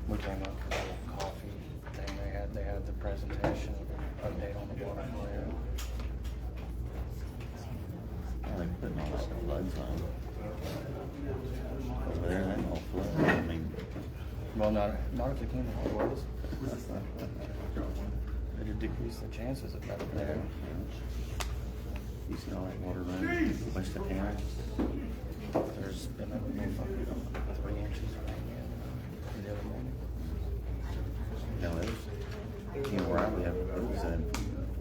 We came up with a little coffee thing they had the presentation update on the water plan. I like putting all that floods on. Over there, that all flood. I mean, Well, not if the chemical was. It'd decrease the chances of that there. you see all that water running west of town? There's been a 3 inches of rain the other morning. No, it was, where I live, it was 4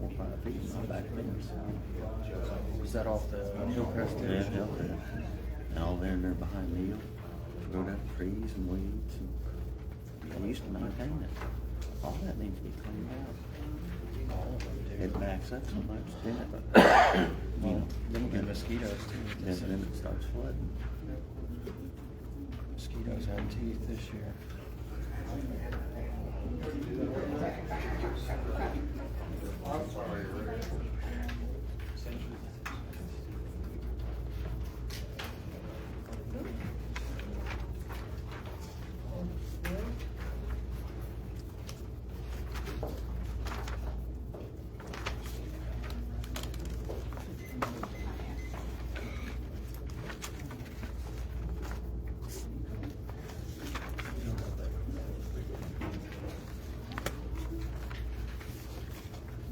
or 5 feet in my back fence. Was that off the Hillcrest Yeah, Ditch? Hillcrest. And all there and there behind Neil, go down trees and weeds. And I used to maintain it. All that needs to be cleaned out. All of them do. It backs up so much, then it, Well, then we get mosquitoes too. then it starts flooding. Mosquitoes had teeth this year. I'm sorry, Rick.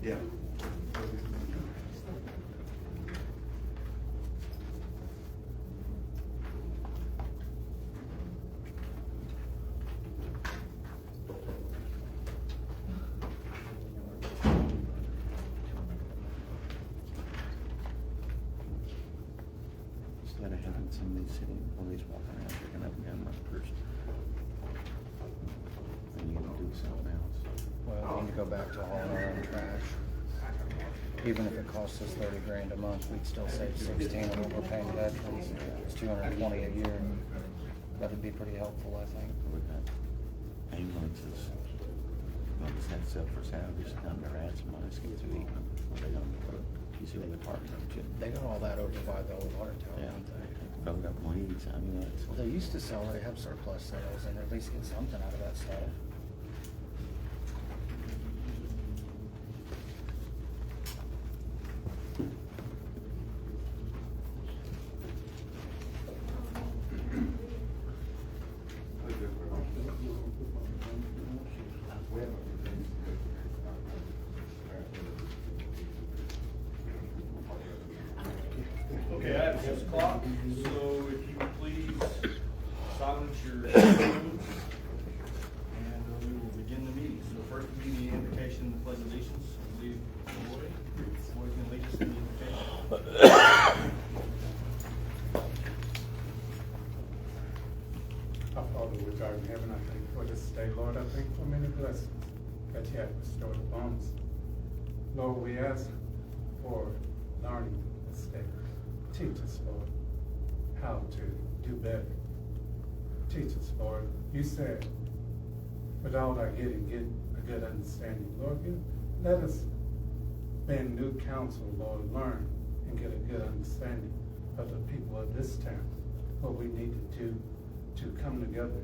Yeah. Instead of having somebody sitting, police walking around picking up gun runners. And you gotta do something else. Well, we need to go back to hauling our own trash. Even if it costs us $30,000 a month, we'd still save 16 of what we're paying veterans. It's $220 a year. That'd be pretty helpful, I think. With that ambulances, going to set up for salaries, come to rats and mice, get to eat them. They don't, you see what the department of They got all that over by the old water tower, yeah, don't they? build up weeds, I mean, that's. Well, they used to sell, they have surplus sales and at least get something out of that stuff. Okay, I have 6 o'clock, so if you would please silence your phones, and we will begin the meeting. So first will be the invocation and the pledge of allegiance. I believe Roy can lead us in the invocation. Our Father which art in heaven, I thank you for this day, Lord. I thank you for many blessings that you have bestowed upon us. Lord, we ask for learning this day. Teach us, Lord, how to do better. Teach us, Lord. You said, with all our getting, get a good understanding. Lord, let us, being new counsel, Lord, learn and get a good understanding of the people of this town, what we need to do to come together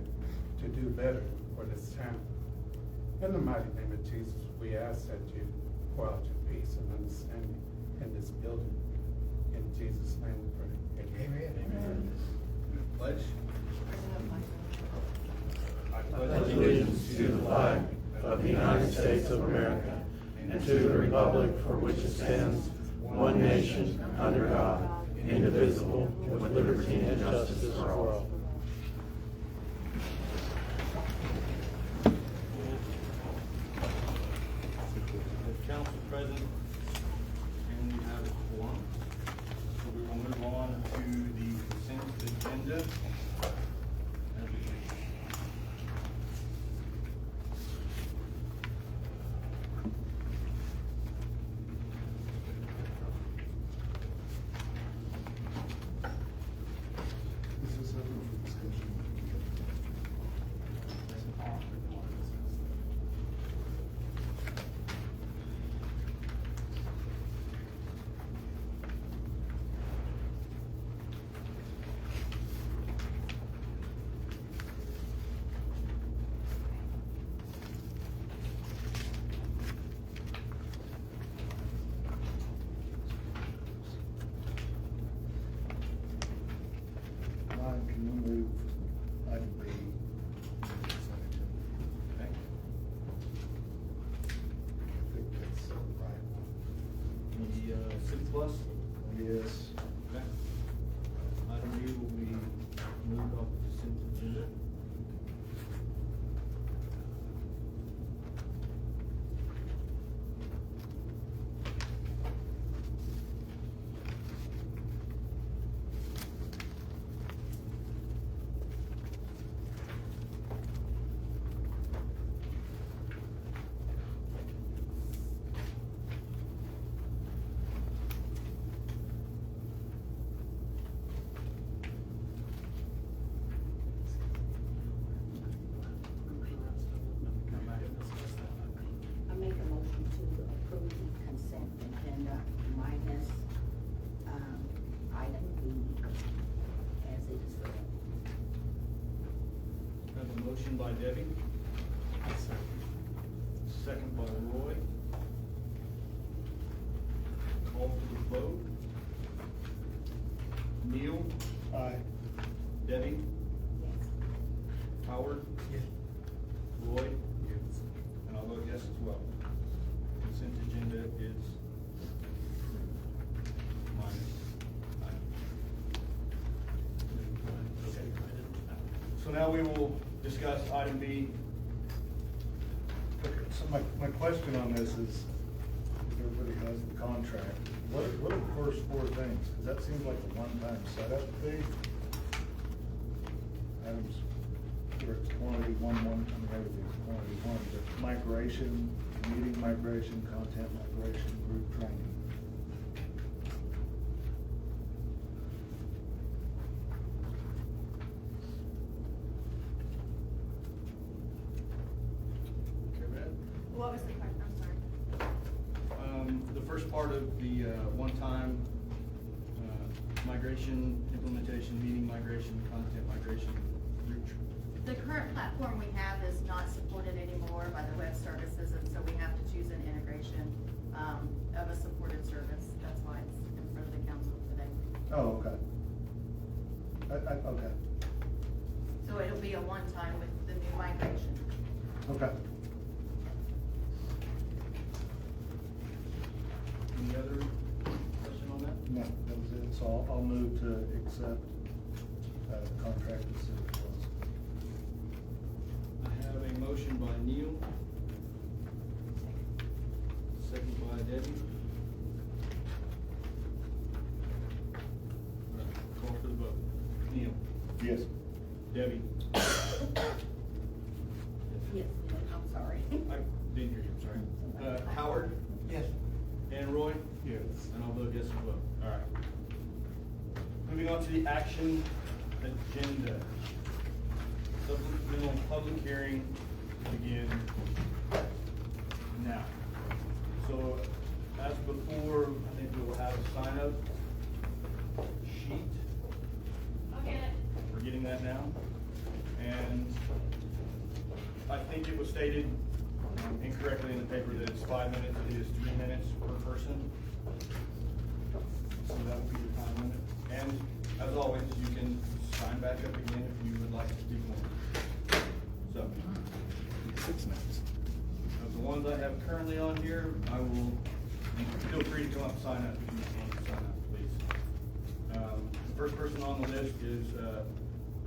to do better for this town. In the mighty name of Jesus, we ask that you pour out your peace and understanding in this building. In Jesus' name we pray. Amen. Amen. Pledge. Pledge allegiance to the flag of the United States of America and to the republic for which it stands, one nation, under God, indivisible, with liberty and justice for all. With council present, and we have a quorum. So we will move on to the consent agenda. Ron, can you move item B? Okay. I think that's right. The city plus. Yes. Okay. Item B will be moved off the consent agenda. I make a motion to approve the consent agenda minus, item B as it is read. I have a motion by Debbie. Second by Roy. Call for the vote. Neil, Aye. Debbie, Yes. Howard, Yes. Roy, and I'll vote yes as well. Consent agenda is minus item. Okay. So now we will discuss item B. Okay, so my question on this is, if everybody has the contract, what are the first four things? Because that seems like a one-time setup fee. Items, where it's quantity one, I mean, everything's quantity one, but migration, meeting migration, content migration, group training. Okay, Brad? What was the question? I'm sorry. The first part of the one-time migration, implementation, meeting migration, content migration, group. The current platform we have is not supported anymore by the web services, and so we have to choose an integration of a supported service. That's why it's in front of the council today. Oh, okay. Okay, So it'll be a one-time with the new migration. okay. Any other question on that? No, that was it. So I'll move to accept the contract as it was. I have a motion by Neil. Second by Debbie. Call for the vote. Neil. Yes. Debbie. Yes, I'm sorry. city action agenda. Supplemental public hearing begin now. So as before, I think we will have a sign up sheet. I'll get it. We're getting that now. And I think it was stated incorrectly in the paper that it's 5 minutes, it is 3 minutes per person. So that will be your time limit. And as always, you can sign back up again if you would like to speak more. So, 6 minutes. of the ones I have currently on here, I will, feel free to come up and sign up if you want to sign up, please. The first person on the list is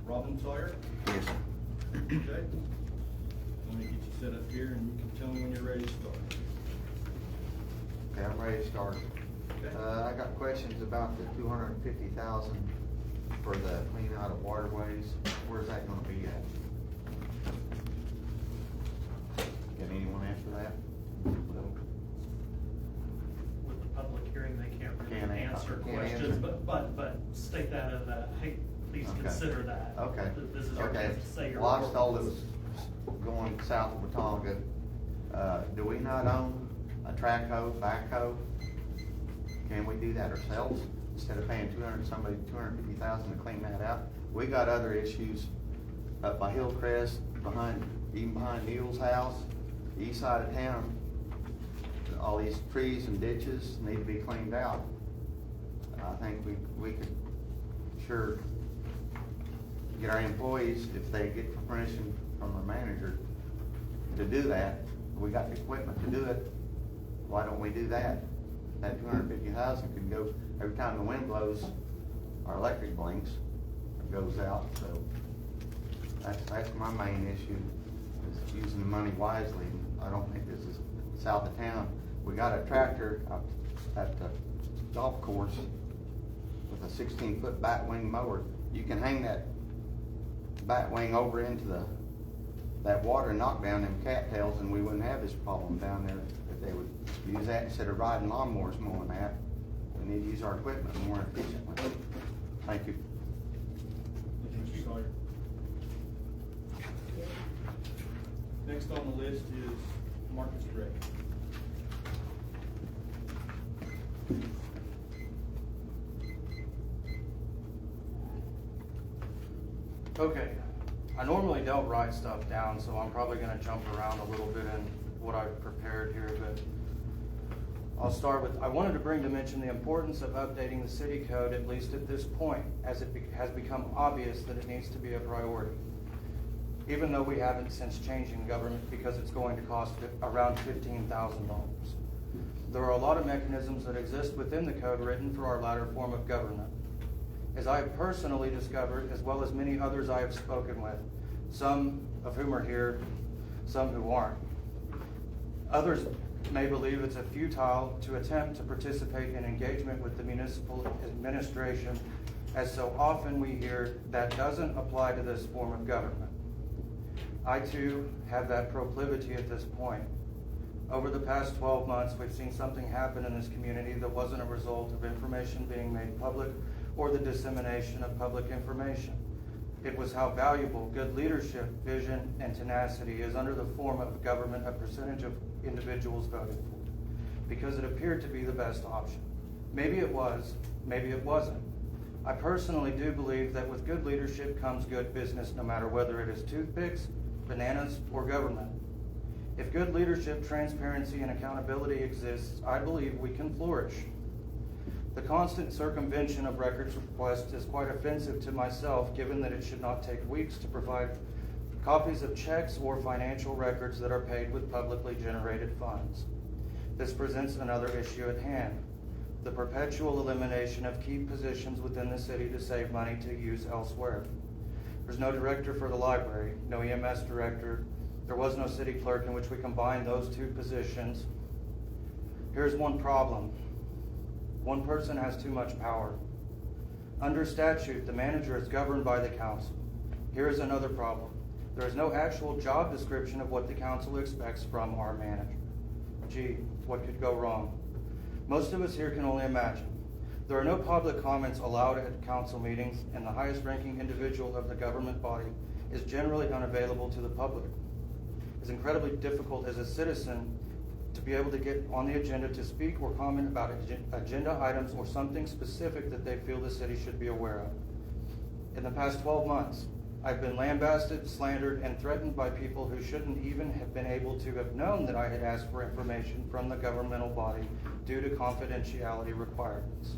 Robin Sawyer. Yes. Okay. Let me get you set up here and you can tell me when you're ready to start. Okay, I'm ready to start. Okay. I got questions about the $250,000 for the clean out of waterways. Where's that gonna be at? Can anyone answer that? No. With the public hearing, they can't Can't really answer can't questions, answer. but state that in that, hey, please Okay. consider that. Okay. This is your Okay. chance to say your. Well, I was told it was going south of Watonga. Do we not own a track hoe, backhoe? Can we do that ourselves instead of paying $250,000 to clean that out? We got other issues up by Hillcrest, even behind Neil's house, the east side of town. All these trees and ditches need to be cleaned out. I think we could sure get our employees, if they get permission from the manager to do that. We got the equipment to do it. Why don't we do that? That $250,000 can go, every time the wind blows, our electric blinks, it goes out, so that's my main issue, is using the money wisely. I don't think this is south of town. We got a tractor at the golf course with a 16-foot bat wing mower. You can hang that bat wing over into that water and knock down them cattails, and we wouldn't have this problem down there if they would use that instead of riding lawnmowers mowing that. We need to use our equipment more efficiently. Thank you. Thank you, Mr. Sawyer. Next on the list is Marcus Gray. Okay, I normally don't write stuff down, so I'm probably gonna jump around a little bit in what I've prepared here, but I'll start with, I wanted to bring to mention the importance of updating the city code, at least at this point, as it has become obvious that it needs to be a priority. Even though we haven't since changing government, because it's going to cost around $15,000. There are a lot of mechanisms that exist within the code written for our latter form of government. As I have personally discovered, as well as many others I have spoken with, some of whom are here, some who aren't. Others may believe it's futile to attempt to participate in engagement with the municipal administration, as so often we hear that doesn't apply to this form of government. I too have that proclivity at this point. Over the past 12 months, we've seen something happen in this community that wasn't a result of information being made public or the dissemination of public information. It was how valuable good leadership, vision, and tenacity is under the form of government a percentage of individuals voted for, because it appeared to be the best option. Maybe it was, maybe it wasn't. I personally do believe that with good leadership comes good business, no matter whether it is toothpicks, bananas, or government. If good leadership, transparency, and accountability exists, I believe we can flourish. The constant circumvention of records requests is quite offensive to myself, given that it should not take weeks to provide copies of checks or financial records that are paid with publicly generated funds. This presents another issue at hand: the perpetual elimination of key positions within the city to save money to use elsewhere. There's no director for the library, no EMS director. There was no city clerk, in which we combined those two positions. Here's one problem. One person has too much power. Under statute, the manager is governed by the council. Here is another problem. There is no actual job description of what the council expects from our manager. Gee, what could go wrong? Most of us here can only imagine. There are no public comments allowed at council meetings, and the highest ranking individual of the government body is generally unavailable to the public. It's incredibly difficult as a citizen to be able to get on the agenda to speak or comment about agenda items or something specific that they feel the city should be aware of. In the past 12 months, I've been lambasted, slandered, and threatened by people who shouldn't even have been able to have known that I had asked for information from the governmental body due to confidentiality requirements.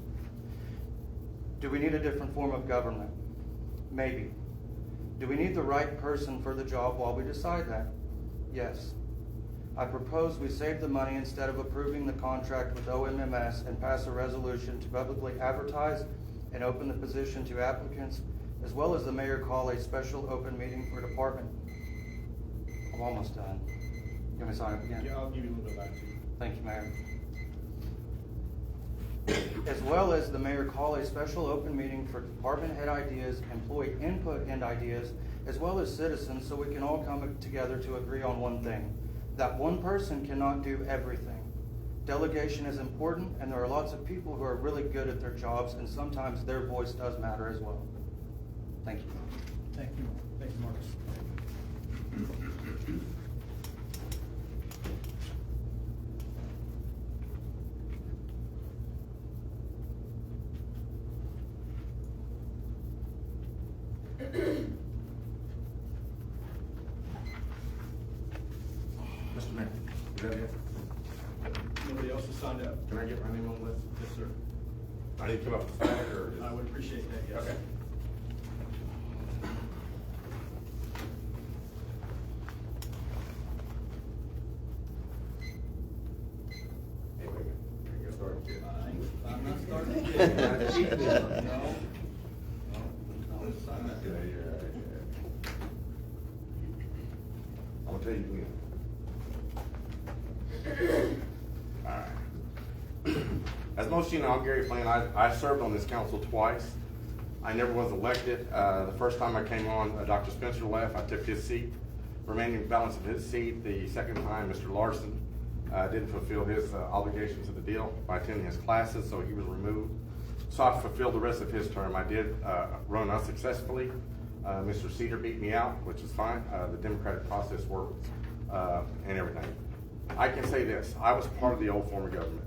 Do we need a different form of government? Maybe. Do we need the right person for the job while we decide that? Yes. I propose we save the money instead of approving the contract with OMMS and pass a resolution to publicly advertise and open the position to applicants, as well as the mayor call a special open meeting for department. I'm almost done. You want me to sign up again? Yeah, I'll give you a little bit back to you. Thank you, Mayor. As well as the mayor call a special open meeting for department head ideas, employee input and ideas, as well as citizens, so we can all come together to agree on one thing. That one person cannot do everything. Delegation is important, and there are lots of people who are really good at their jobs, and sometimes their voice does matter as well. Thank you. Thank you. Thank you, Marcus. Mr. Mayor, is that it? Nobody else has signed up? Can I get my name on the list? Yes, sir. I need to come up with the flag or? I would appreciate that, yes. Okay. Hey, wait a minute. Can I get started yet? I'm not starting yet. No. No, sign that. Yeah. I'm gonna tell you when. Alright. As most of you know, I'm Gary Flynn. I served on this council twice. I never was elected. The first time I came on, Dr. Spencer left. I took his seat, remaining balance of his seat. The second time, Mr. Larson didn't fulfill his obligations of the deal by attending his classes, so he was removed. So I fulfilled the rest of his term. I did run unsuccessfully. Mr. Cedar beat me out, which is fine. The democratic process worked and everything. I can say this, I was part of the old form of government.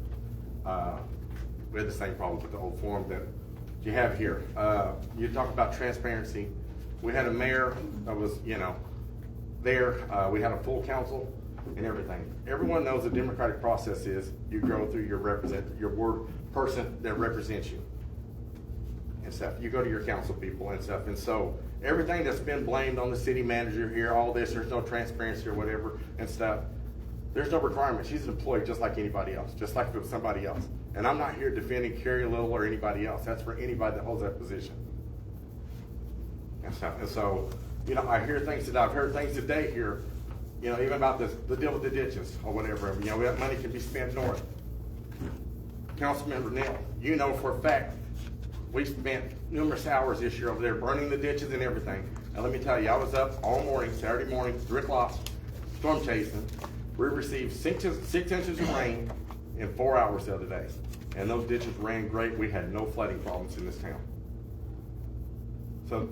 We had the same problems with the old form that you have here. You talk about transparency. We had a mayor that was, there. We had a full council and everything. Everyone knows the democratic process is you go through your ward person that represents you and stuff. You go to your council people and stuff. And so everything that's been blamed on the city manager here, all this, there's no transparency or whatever and stuff. There's no requirement. She's an employee just like anybody else, just like if it was somebody else. And I'm not here defending Carrie Little or anybody else. That's for anybody that holds that position. And so, I hear things today. I've heard things today here, even about the deal with the ditches or whatever. That money can be spent north. Councilmember Neal, you know for a fact, we spent numerous hours this year over there burning the ditches and everything. And let me tell you, I was up all morning, Saturday morning, 3 o'clock, storm chasing. We received 6 inches of rain in 4 hours the other day. And those ditches ran great. We had no flooding problems in this town. So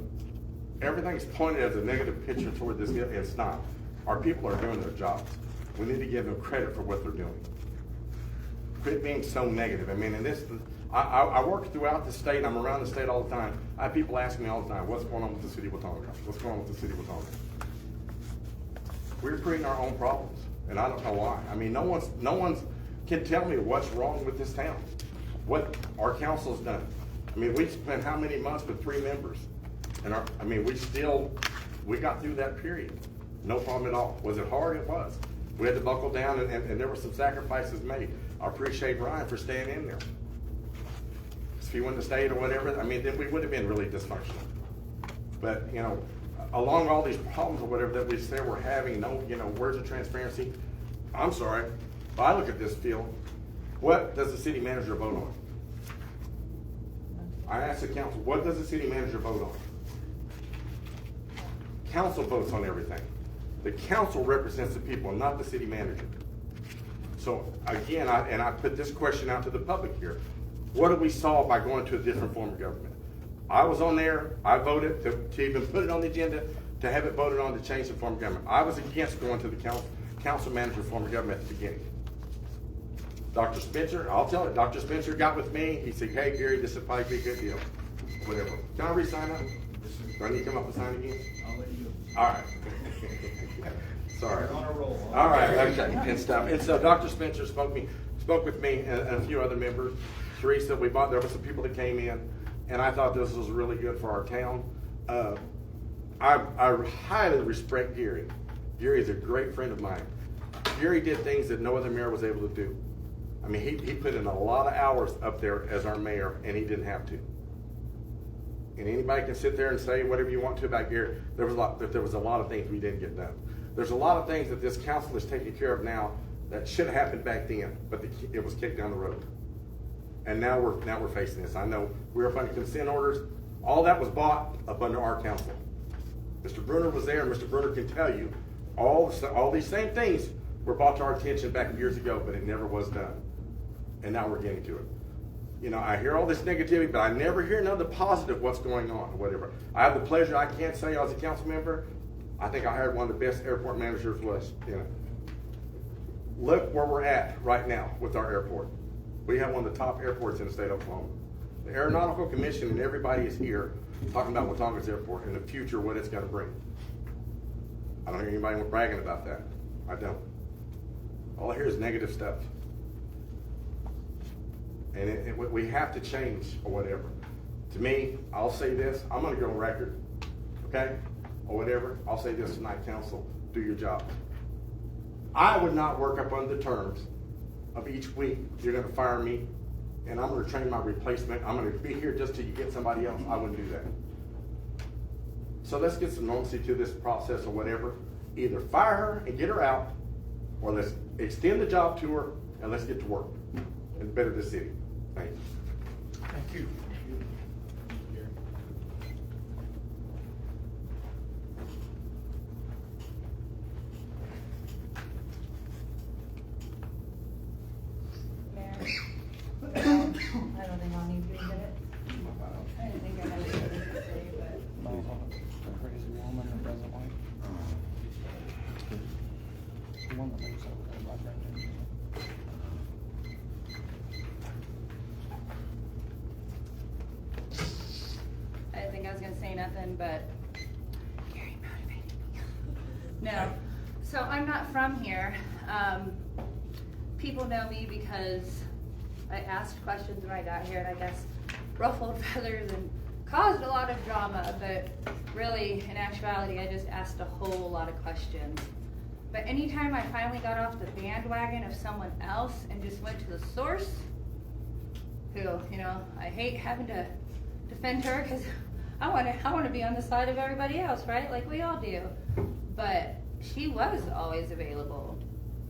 everything's pointed as a negative picture toward this deal. It's not. Our people are doing their jobs. We need to give them credit for what they're doing. Quit being so negative. I work throughout the state. I'm around the state all the time. I have people ask me all the time, what's going on with the city of Watonga? What's going on with the city of Watonga? We're creating our own problems. And I don't know why. No one's can tell me what's wrong with this town. What our council's done. We spent how many months with 3 members? And we got through that period. No problem at all. Was it hard? It was. We had to buckle down and there were some sacrifices made. I appreciate Ryan for staying in there. If he wouldn't have stayed or whatever, then we would have been really dysfunctional. But, along all these problems or whatever that we say we're having, where's the transparency? I'm sorry, but I look at this field, what does the city manager vote on? I asked the council, what does the city manager vote on? Council votes on everything. The council represents the people, not the city manager. So again, I put this question out to the public here. What did we solve by going to a different form of government? I was on there, I voted to even put it on the agenda, to have it voted on to change the form of government. I was against going to the council manager form of government at the beginning. Dr. Spencer, I'll tell you, Dr. Spencer got with me, he said, hey Gary, this would probably be a good deal, whatever. Can I re-sign up? Do I need to come up and sign again? I'll let you go. All right. Sorry. You're on a roll. All right, okay, and stuff. And so Dr. Spencer spoke with me and a few other members. Teresa, there were some people that came in, and I thought this was really good for our town. I highly respect Gary. Gary is a great friend of mine. Gary did things that no other mayor was able to do. I mean, he put in a lot of hours up there as our mayor, and he didn't have to. And anybody can sit there and say whatever you want to about Gary. There was a lot of things we didn't get done. There's a lot of things that this council is taking care of now that should have happened back then, but it was kicked down the road. And now we're facing this. I know we're up under consent orders. All that was bought up under our council. Mr. Bruner was there, and Mr. Bruner can tell you all these same things were brought to our attention back years ago, but it never was done. And now we're getting to it. You know, I hear all this negativity, but I never hear none of the positive what's going on or whatever. I have the pleasure, I can't say as a council member, I think I hired one of the best airport managers was, you know. Look where we're at right now with our airport. We have one of the top airports in the state of Oklahoma. The Aeronautical Commission and everybody is here talking about Watonga's airport and the future, what it's going to bring. I don't hear anybody bragging about that. I don't. All I hear is negative stuff. And we have to change or whatever. To me, I'll say this, I'm going to go on record, okay? Or whatever, I'll say this tonight, council, do your job. I would not work up under the terms of each week you're going to fire me and I'm going to train my replacement. I'm going to be here just till you get somebody else. I wouldn't do that. So let's get some normalcy to this process or whatever. Either fire her and get her out, or let's extend the job to her and let's get to work and better the city. Thank you. Thank you. Mayor, I don't think I'll need you to get it. I didn't think I had anything to say, but. A crazy woman that doesn't like. The one that lives over there by Brendan. I didn't think I was gonna say nothing, but Gary motivated me. No, so I'm not from here. People know me because I asked questions when I got here, and I guess ruffled feathers and caused a lot of drama, but really, in actuality, I just asked a whole lot of questions. But anytime I finally got off the bandwagon of someone else and just went to the source, who, you know, I hate having to defend her because I want to be on the side of everybody else, right? Like we all do. But she was always available.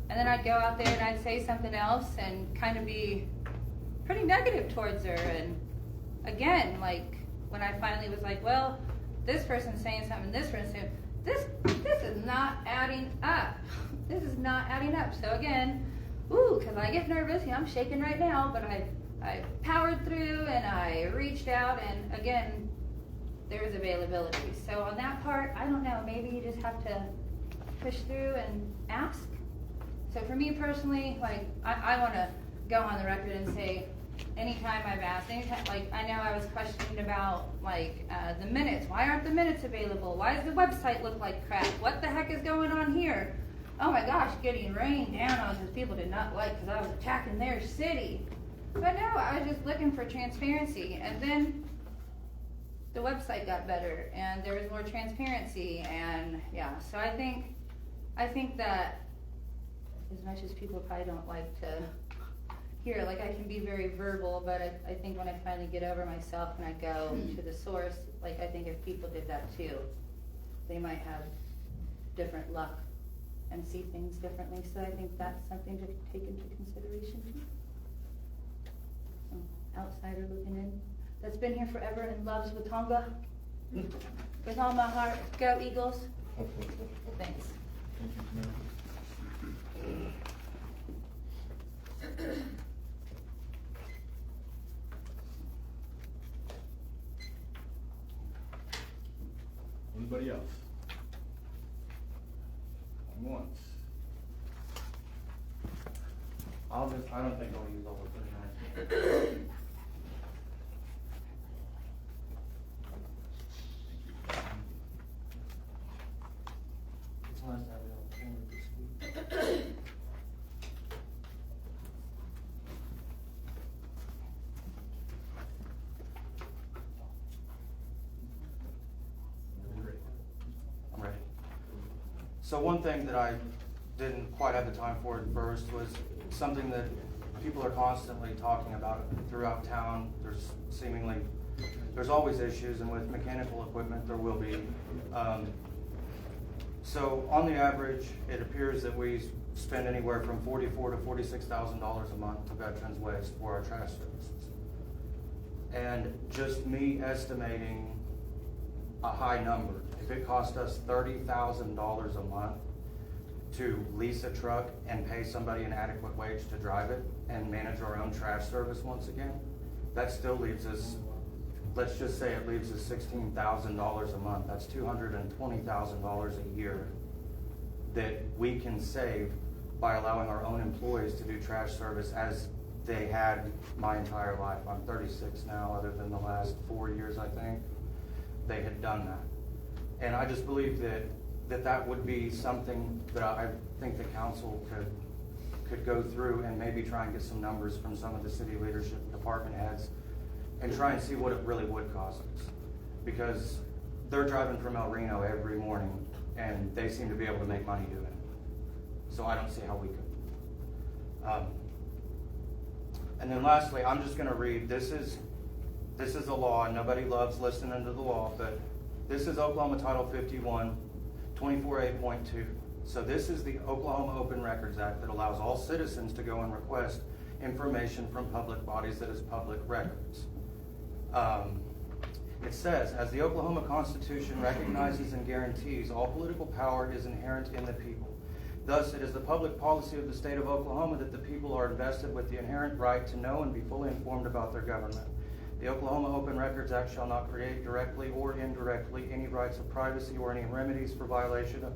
And then I'd go out there and I'd say something else and kind of be pretty negative towards her. And again, like when I finally was like, well, this person's saying something, this person's saying, this is not adding up. This is not adding up. So again, because I get nervous, you know, I'm shaking right now, but I powered through and I reached out, and again, there was availability. So on that part, I don't know, maybe you just have to push through and ask. So for me personally, like, I want to go on the record and say, anytime I've asked, anytime, like, I know I was questioned about, like, the minutes. Why aren't the minutes available? Why does the website look like crap? What the heck is going on here? Oh my gosh, getting rained down on because people did not like because I was attacking their city. But no, I was just looking for transparency. And then the website got better and there was more transparency, and yeah, so I think that as much as people probably don't like to hear, like, I can be very verbal, but I think when I finally get over myself and I go to the source, like, I think if people did that too, they might have different luck and see things differently. So I think that's something to take into consideration too. Some outsider looking in that's been here forever and loves Watonga with all my heart. Go Eagles. Thanks. Anybody else? Going once. I don't think I'll use all of it. It's nice to have it on camera this week. I'm ready. So one thing that I didn't quite have the time for at first was something that people are constantly talking about throughout town. There's always issues, and with mechanical equipment there will be. So on the average, it appears that we spend anywhere from $44,000 to $46,000 a month to Veterans Waste for our trash services. And just me estimating a high number, if it cost us $30,000 a month to lease a truck and pay somebody an adequate wage to drive it and manage our own trash service once again, that still leaves us, let's just say it leaves us $16,000 a month. That's $220,000 a year that we can save by allowing our own employees to do trash service as they had my entire life. I'm 36 now, other than the last 4 years, I think. They had done that. And I just believe that would be something that I think the council could go through and maybe try and get some numbers from some of the city leadership, department heads, and try and see what it really would cost us. Because they're driving from El Reno every morning and they seem to be able to make money doing it. So I don't see how we could. And then lastly, I'm just gonna read, this is the law, and nobody loves listening to the law, but this is Oklahoma Title 51, 24A.2. So this is the Oklahoma Open Records Act that allows all citizens to go and request information from public bodies that is public records. It says, as the Oklahoma Constitution recognizes and guarantees, all political power is inherent in the people. Thus, it is the public policy of the state of Oklahoma that the people are invested with the inherent right to know and be fully informed about their government. The Oklahoma Open Records Act shall not create directly or indirectly any rights of privacy or any remedies for violation of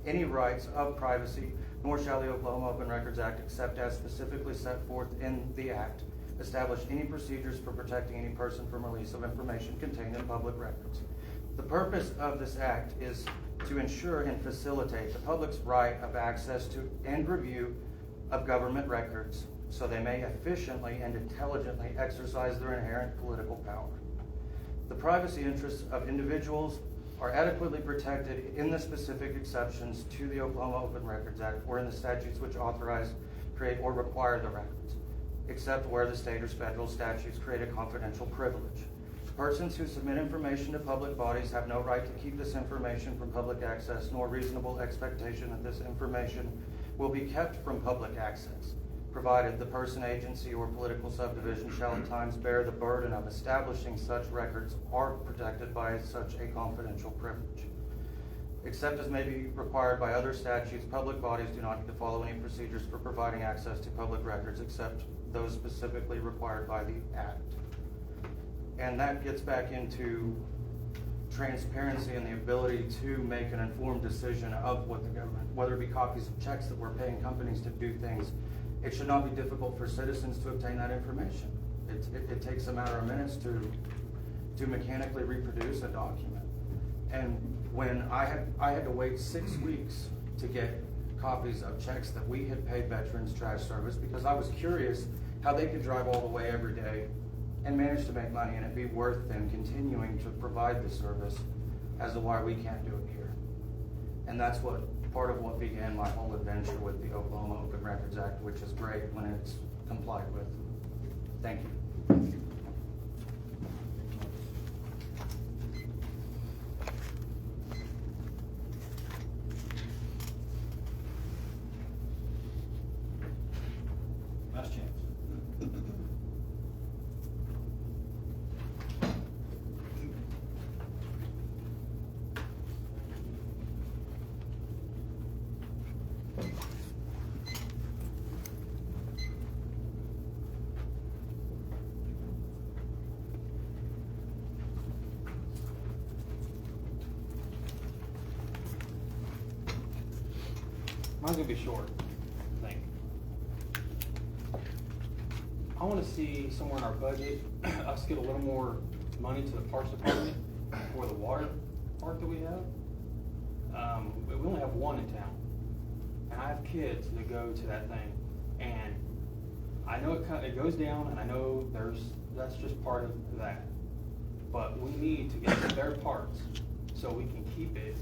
any rights of privacy, nor shall the Oklahoma Open Records Act, except as specifically set forth in the Act, establish any procedures for protecting any person from release of information contained in public records. The purpose of this act is to ensure and facilitate the public's right of access to and review of government records so they may efficiently and intelligently exercise their inherent political power. The privacy interests of individuals are adequately protected in the specific exceptions to the Oklahoma Open Records Act or in the statutes which authorize, create, or require the records, except where the state or federal statutes create a confidential privilege. Persons who submit information to public bodies have no right to keep this information from public access, nor reasonable expectation that this information will be kept from public access, provided the person, agency, or political subdivision shall at times bear the burden of establishing such records are protected by such a confidential privilege. Except as may be required by other statutes, public bodies do not need to follow any procedures for providing access to public records except those specifically required by the Act. And that gets back into transparency and the ability to make an informed decision of what the government, whether it be copies of checks that we're paying companies to do things. It should not be difficult for citizens to obtain that information. It takes a matter of minutes to mechanically reproduce a document. And when I had to wait 6 weeks to get copies of checks that we had paid Veterans Trash Service because I was curious how they could drive all the way every day and manage to make money and it be worth them continuing to provide the service as to why we can't do it here. And that's part of what began my whole adventure with the Oklahoma Open Records Act, which is great when it's complied with. Thank you. Last chance. Mine's gonna be short, I think. I wanna see somewhere in our budget, us get a little more money to the Parks Department for the water park that we have. We only have one in town, and I have kids that go to that thing, and I know it goes down, and I know that's just part of that. But we need to get spare parts so we can keep it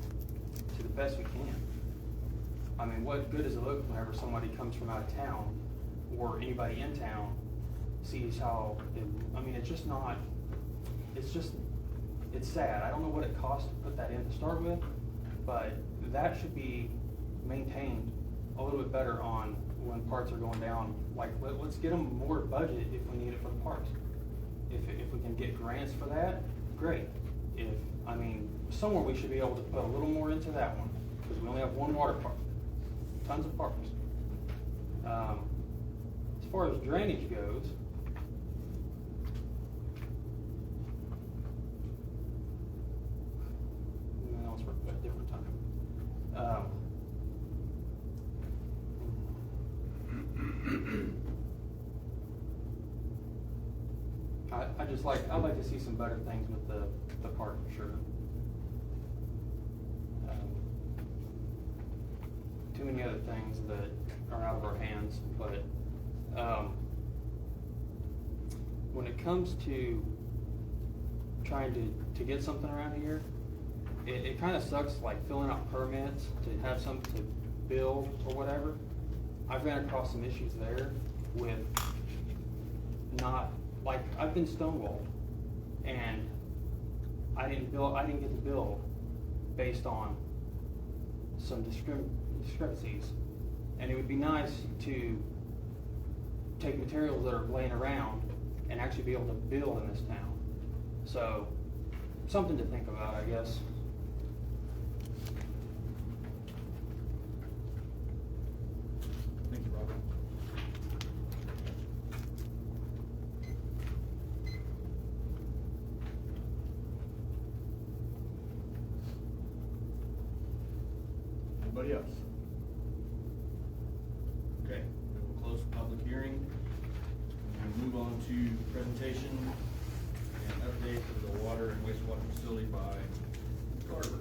to the best we can. I mean, what good does it look whenever somebody comes from out of town or anybody in town sees how, it's sad. I don't know what it costs to put that in to start with, but that should be maintained a little bit better on when parts are going down. Like, let's get them more budget if we need it for the parks. If we can get grants for that, great. Somewhere we should be able to put a little more into that one, because we only have one water park, tons of parks. As far as drainage goes, let's work at a different time. I'd like to see some better things with the park for sure. Too many other things that are out of our hands, but when it comes to trying to get something around here, it kind of sucks, like filling out permits to have something to build or whatever. I've ran across some issues there with I've been stonewalled, and I didn't get to build based on some discrepancies. And it would be nice to take materials that are laying around and actually be able to build in this town. So, something to think about, I guess. Thank you, Robert. Anybody else? Okay, we will close the public hearing. We'll move on to presentation and update of the water and wastewater facility by Garver.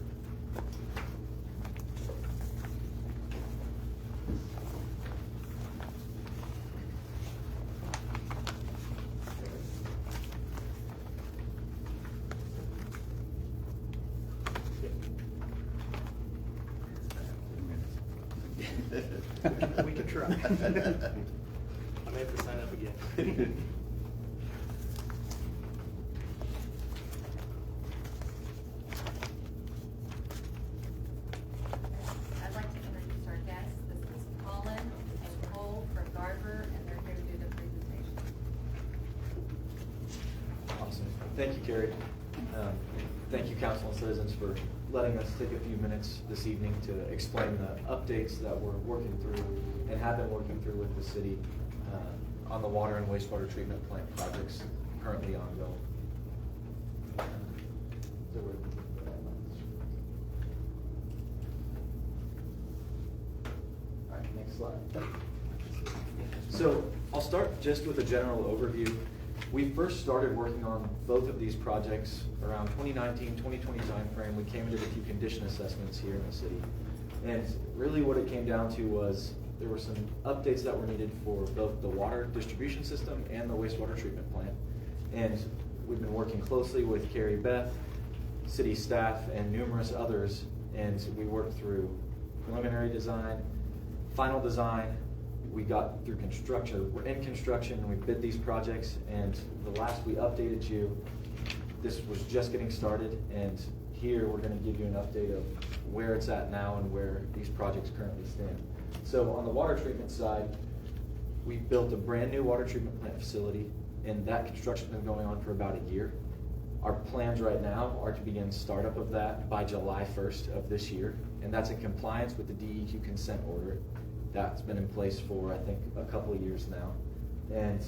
We could try. I may have to sign up again. I'd like to introduce our guests. This is Colin and Cole from Garver, and they're here to do the presentation. Awesome. Thank you, Carrie. Thank you, council and citizens, for letting us take a few minutes this evening to explain the updates that we're working through and have been working through with the city on the water and wastewater treatment plant projects currently ongoing. All right, next slide. So I'll start just with a general overview. We first started working on both of these projects around 2019, 2020 timeframe. We came into a few condition assessments here in the city. And really what it came down to was there were some updates that were needed for both the water distribution system and the wastewater treatment plant. And we've been working closely with Carrie Beth, city staff, and numerous others. And we worked through preliminary design, final design. We got through construction. We're in construction and we bid these projects, and the last we updated you, this was just getting started, and here we're going to give you an update of where it's at now and where these projects currently stand. So on the water treatment side, we built a brand new water treatment plant facility, and that construction's been going on for about a year. Our plans right now are to begin startup of that by July 1st of this year, and that's in compliance with the DEQ consent order. That's been in place for, I think, a couple of years now. And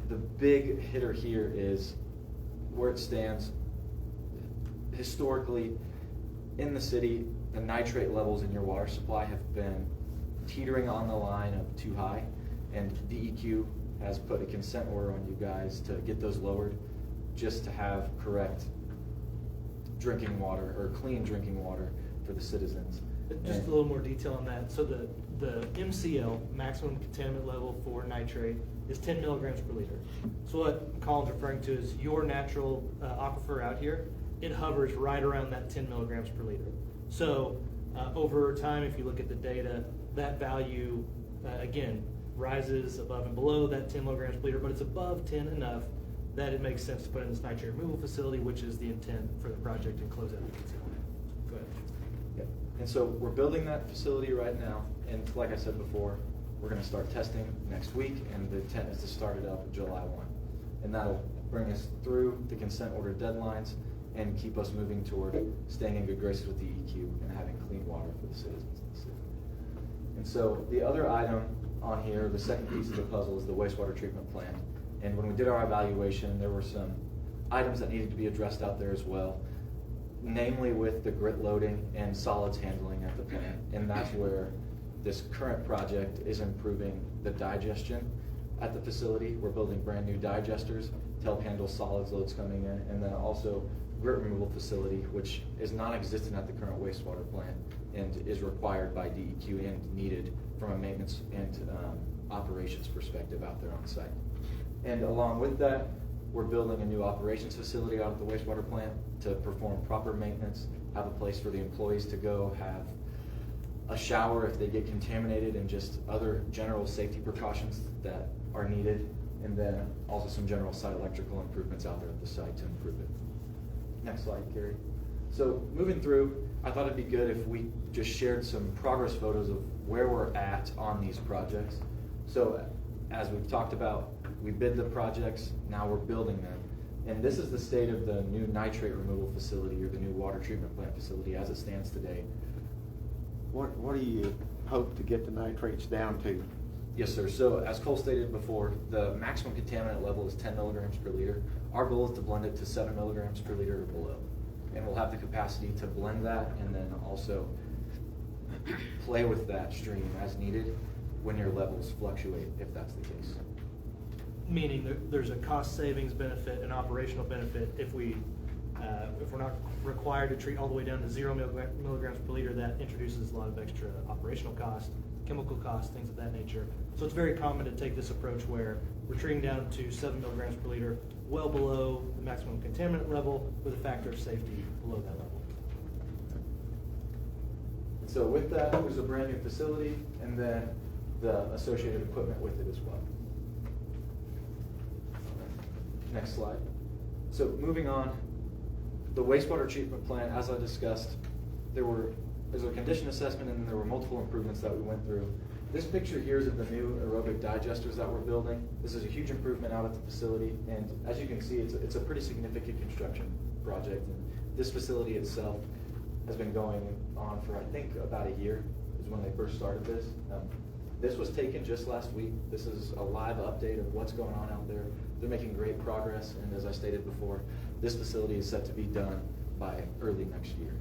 the big hitter here is where it stands. Historically, in the city, the nitrate levels in your water supply have been teetering on the line of too high, and DEQ has put a consent order on you guys to get those lowered, just to have correct drinking water, or clean drinking water for the citizens. Just And- a little more detail on that. So the MCL, maximum contaminant level for nitrate, is 10 milligrams per liter. So what Colin's referring to is your natural aquifer out here, it hovers right around that 10 milligrams per liter. So over time, if you look at the data, that value, again, rises above and below that 10 milligrams per liter, but it's above 10 enough that it makes sense to put in this nitrate removal facility, which is the intent for the project, and close out the consent. Go ahead. Yep. And so we're building that facility right now, and like I said before, we're gonna start testing next week, and the intent is to start it up July 1. And that'll bring us through the consent order deadlines and keep us moving toward staying in good graces with DEQ and having clean water for the citizens of the city. And so the other item on here, the second piece of the puzzle, is the wastewater treatment plant. And when we did our evaluation, there were some items that needed to be addressed out there as well, namely with the grit loading and solids handling at the plant. And that's where this current project is improving the digestion at the facility. We're building brand new digesters to help handle solids loads coming in, and then also grit removal facility, which is non-existent at the current wastewater plant and is required by DEQ and needed from a maintenance and operations perspective out there on site. And along with that, we're building a new operations facility out at the wastewater plant to perform proper maintenance, have a place for the employees to go, have a shower if they get contaminated, and just other general safety precautions that are needed, and then also some general site electrical improvements out there at the site to improve it. Next slide, Carrie. So moving through, I thought it'd be good if we just shared some progress photos of where we're at on these projects. So as we've talked about, we bid the projects, now we're building them. And this is the state of the new nitrate removal facility, or the new water treatment plant facility as it stands today. What do you hope to get the nitrates down to? Yes, sir. So as Cole stated before, the maximum contaminant level is 10 milligrams per liter. Our goal is to blend it to 7 milligrams per liter or below. And we'll have the capacity to blend that and then also play with that stream as needed when your levels fluctuate, if that's the case. Meaning there's a cost savings benefit, an operational benefit if we're not required to treat all the way down to 0 milligrams per liter. That introduces a lot of extra operational cost, chemical costs, things of that nature. So it's very common to take this approach where we're treating down to 7 milligrams per liter, well below the maximum contaminant level, with a factor of safety below that level. And so with that, there's a brand new facility and then the associated equipment with it as well. Next slide. So moving on, the wastewater treatment plant, as I discussed, there's a condition assessment and then there were multiple improvements that we went through. This picture here is of the new aerobic digesters that we're building. This is a huge improvement out at the facility, and as you can see, it's a pretty significant construction project. And this facility itself has been going on for, I think, about a year is when they first started this. This was taken just last week. This is a live update of what's going on out there. They're making great progress, and as I stated before, this facility is set to be done by early next year.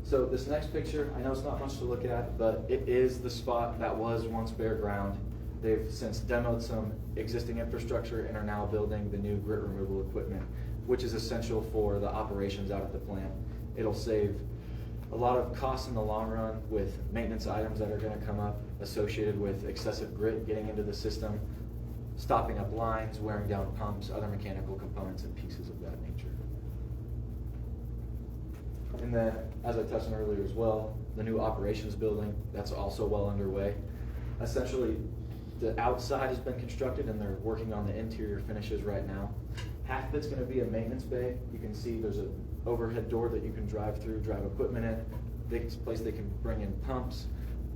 So this next picture, I know it's not much to look at, but it is the spot that was once bare ground. They've since demoed some existing infrastructure and are now building the new grit removal equipment, which is essential for the operations out at the plant. It'll save a lot of costs in the long run with maintenance items that are going to come up associated with excessive grit getting into the system, stopping up lines, wearing down pumps, other mechanical components and pieces of that nature. And then, as I touched on earlier as well, the new operations building, that's also well underway. Essentially, the outside has been constructed and they're working on the interior finishes right now. Half of it's going to be a maintenance bay. You can see there's an overhead door that you can drive through, drive equipment in. Big place they can bring in pumps,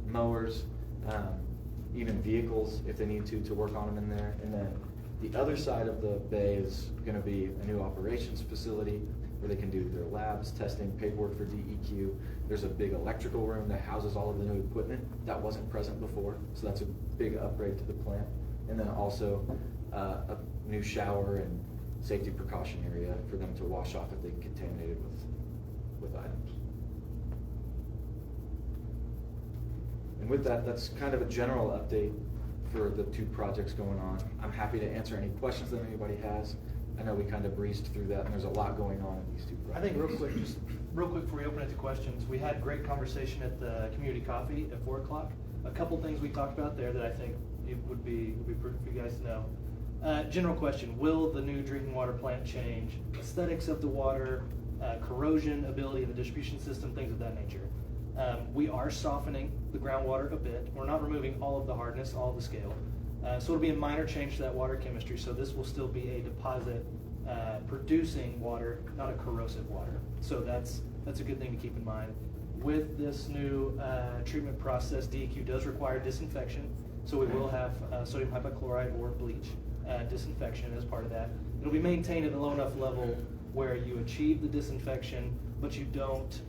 mowers, even vehicles if they need to work on them in there. And then the other side of the bay is going to be a new operations facility where they can do their labs, testing, paperwork for DEQ. There's a big electrical room that houses all of the new equipment that wasn't present before, so that's a big upgrade to the plant. And then also a new shower and safety precaution area for them to wash off if they get contaminated with items. And with that, that's kind of a general update for the two projects going on. I'm happy to answer any questions that anybody has. I know we kind of breezed through that, and there's a lot going on in these two I projects. think real quick before we open it to questions, we had great conversation at the community coffee at 4 o'clock. A couple things we talked about there that I think it would be prudent for you guys to know. General question, will the new drinking water plant change aesthetics of the water, corrosion ability of the distribution system, things of that nature? We are softening the groundwater a bit. We're not removing all of the hardness, all of the scale. So it'll be a minor change to that water chemistry, so this will still be a deposit producing water, not a corrosive water. So that's a good thing to keep in mind. With this new treatment process, DEQ does require disinfection, so we will have sodium hypochlorite or bleach disinfection as part of that. It'll be maintained at a low enough level where you achieve the disinfection, but you don't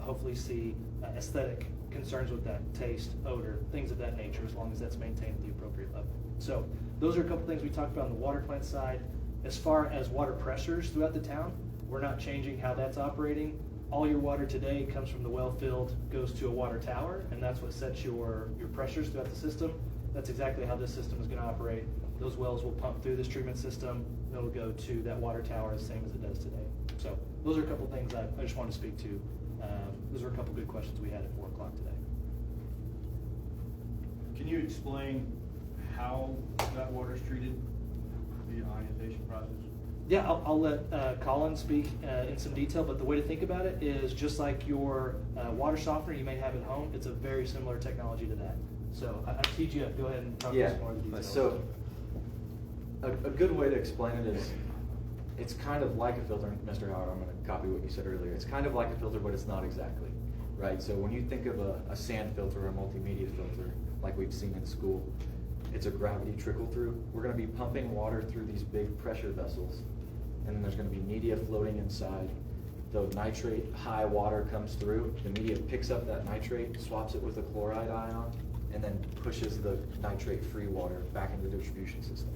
hopefully see aesthetic concerns with that, taste, odor, things of that nature, as long as that's maintained at the appropriate level. So those are a couple things we talked about on the water plant side. As far as water pressures throughout the town, we're not changing how that's operating. All your water today comes from the well field, goes to a water tower, and that's what sets your pressures throughout the system. That's exactly how this system is going to operate. Those wells will pump through this treatment system, and it'll go to that water tower the same as it does today. So those are a couple things I just want to speak to. Those are a couple good questions we had at 4 o'clock today. Can you explain how that water is treated, the ionization process? Yeah, I'll let Colin speak in some detail, but the way to think about it is just like your water softener you may have at home, it's a very similar technology to that. So TJ, go ahead and talk Yeah, us more of the details. so a good way to explain it is, it's kind of like a filter. Mr. Howard, I'm going to copy what you said earlier. It's kind of like a filter, but it's not exactly, right? So when you think of a sand filter or a multimedia filter, like we've seen in school, it's a gravity trickle through. We're going to be pumping water through these big pressure vessels, and then there's going to be media floating inside. The nitrate high water comes through, the media picks up that nitrate, swaps it with a chloride ion, and then pushes the nitrate free water back into the distribution system.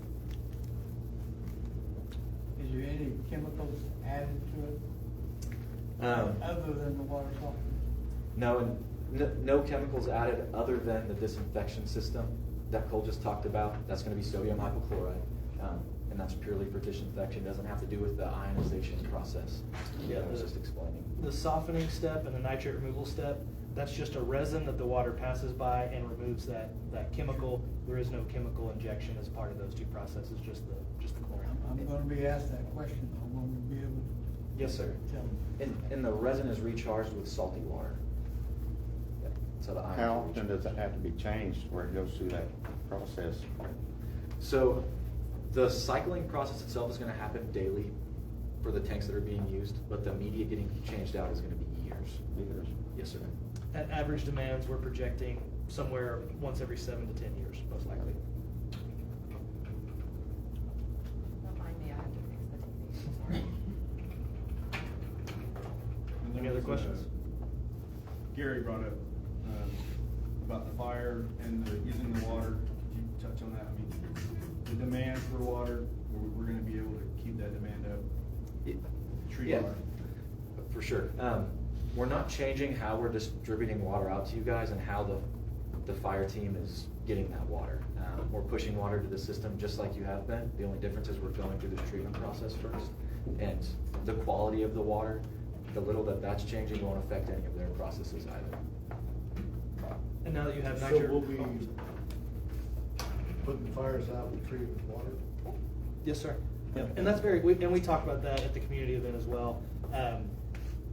Is there any chemicals added to it, other than the water softener? No, and no chemicals added other than the disinfection system that Cole just talked about. That's going to be sodium hypochlorite, and that's purely for disinfection. It doesn't have to do with the ionization process. Yeah, I was just explaining. The softening step and the nitrate removal step, that's just a resin that the water passes by and removes that chemical. There is no chemical injection as part of those two processes, just the chlorine. I'm gonna be asked that question, I'm gonna be able to. Yes, sir. Tell me. And the resin is recharged with salty water. Yeah, so the ions How are often recharged. does it have to be changed where it goes through that process? So the cycling process itself is going to happen daily for the tanks that are being used, but the media getting changed out is going to be years. Years. Yes, sir. At average demands, we're projecting somewhere once every 7 to 10 years, most likely. Don't mind me, I have to fix the TV, sorry. And Any other questions? Gary brought up about the fire and using the water. Could you touch on that? I mean, the demand for water, we're going to be able to keep that demand up. Tree Yeah, water. for sure. We're not changing how we're distributing water out to you guys and how the fire team is getting that water. We're pushing water to the system just like you have been. The only difference is we're going through the treatment process first. And the quality of the water, the little that's changing won't affect any of their processes either. And now that you have So nitrate. we'll be putting fires out with treated water? Yes, sir. Yep. And that's and we talked about that at the community event as well.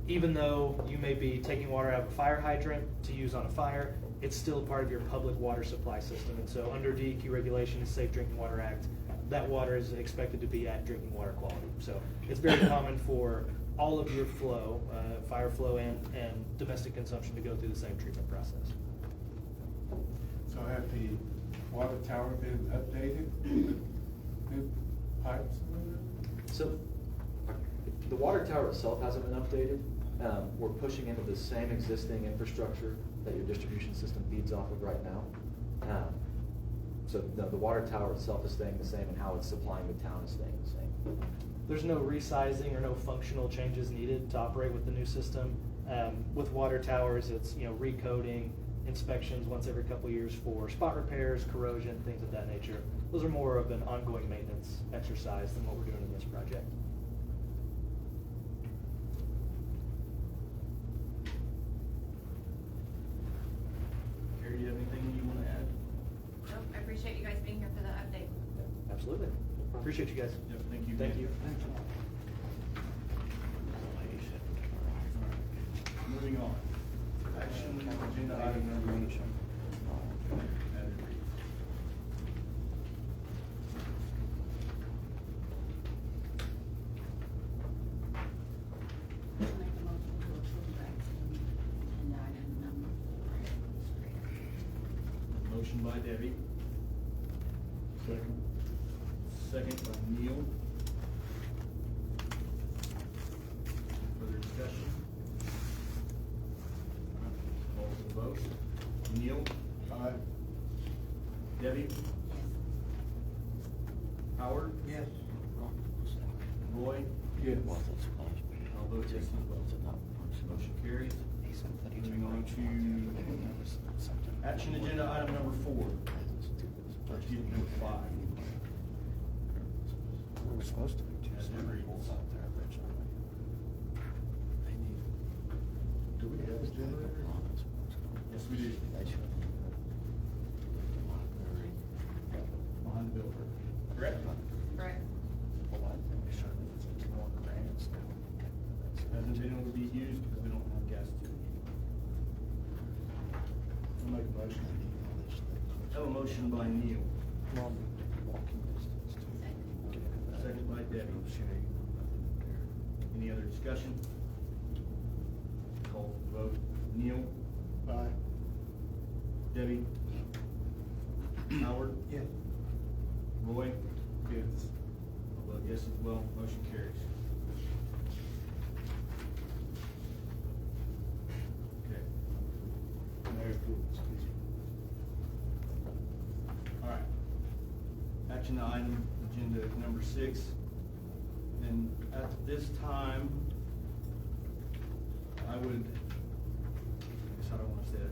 Even though you may be taking water out of a fire hydrant to use on a fire, it's still part of your public water supply system. And so under DEQ regulations, Safe Drinking Water Act, that water is expected to be at drinking water quality. So it's very common for all of your flow, fire flow and domestic consumption to go through the same treatment process. So have the water tower been updated with new pipes? So the water tower itself hasn't been updated. We're pushing into the same existing infrastructure that your distribution system feeds off of right now. So the water tower itself is staying the same, and how it's supplying the town is staying the same. There's no resizing or no functional changes needed to operate with the new system. With water towers, it's recoding, inspections once every couple of years for spot repairs, corrosion, things of that nature. Those are more of an ongoing maintenance exercise than what we're doing in this project. Gary, you have anything you want to add? Nope, I appreciate you guys being here for the update. Absolutely. Appreciate you guys. Yep, thank you. Thank you. Moving on. Action agenda item number 8. As it reads. Make a motion to approve action agenda item number 4. Motion by Debbie. Second. Second by Neil. Further discussion? Call for the vote. Neil? Aye. Debbie? Howard? Yes. Roy? Yes. I'll vote yes as well. Motion carries. Moving on to action agenda item number 4. Excuse me, number 5. We were supposed to be two As it swimming reads. pools out there originally. Do we have a generator? Yes, we do. Behind the building. Correct? Right. Well, I think we should have some more grants now. Hasn't been able to be used because we don't have gas to. I'll make a motion. Have a motion by Neil, Well, walking distance too. second by Debbie. Any other discussion? Call for the vote. Neil? Aye. Debbie? Howard? Yes. Roy? Yes. I'll vote yes as well. Motion carries. Okay. All right. Action item, agenda number 6. And at this time, I would, I guess I don't want to say it.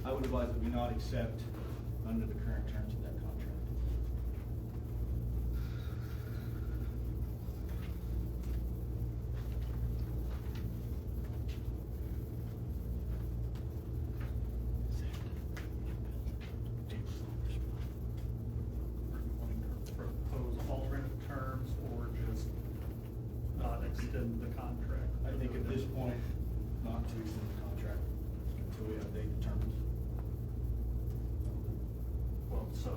I would advise that we not accept under the current terms of that contract. Propose alternate terms or just not extend the contract? I think at this point, not to extend the contract until we update the terms. Well, so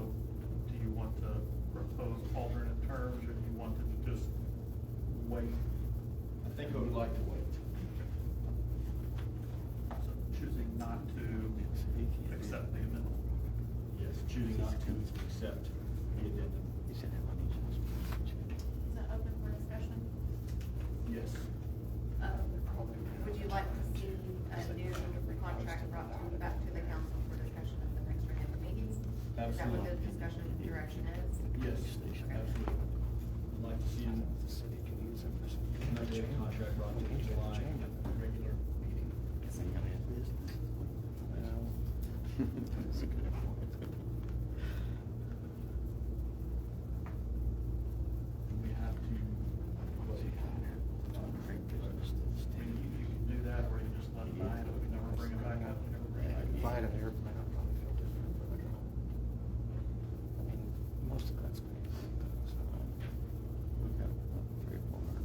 do you want to propose alternate terms or do you want to just wait? I think I would like to wait. So choosing not to accept the amendment? Yes, choosing not to accept the addendum. Is that open for discussion? Yes. Would you like to see a new contract brought back to the council for discussion at the next regular meeting? Is that what Absolutely. the discussion direction is? Yes, absolutely. I'd like to see The city can use it for something. another contract brought to the July regular meeting. We have to vote. You can do that or you just let it die and we can never bring it back up. We never bring it back up. If I had an airplane, I'd probably feel different, but I don't know. I mean, most of that's been, so. We've got 300 or 400.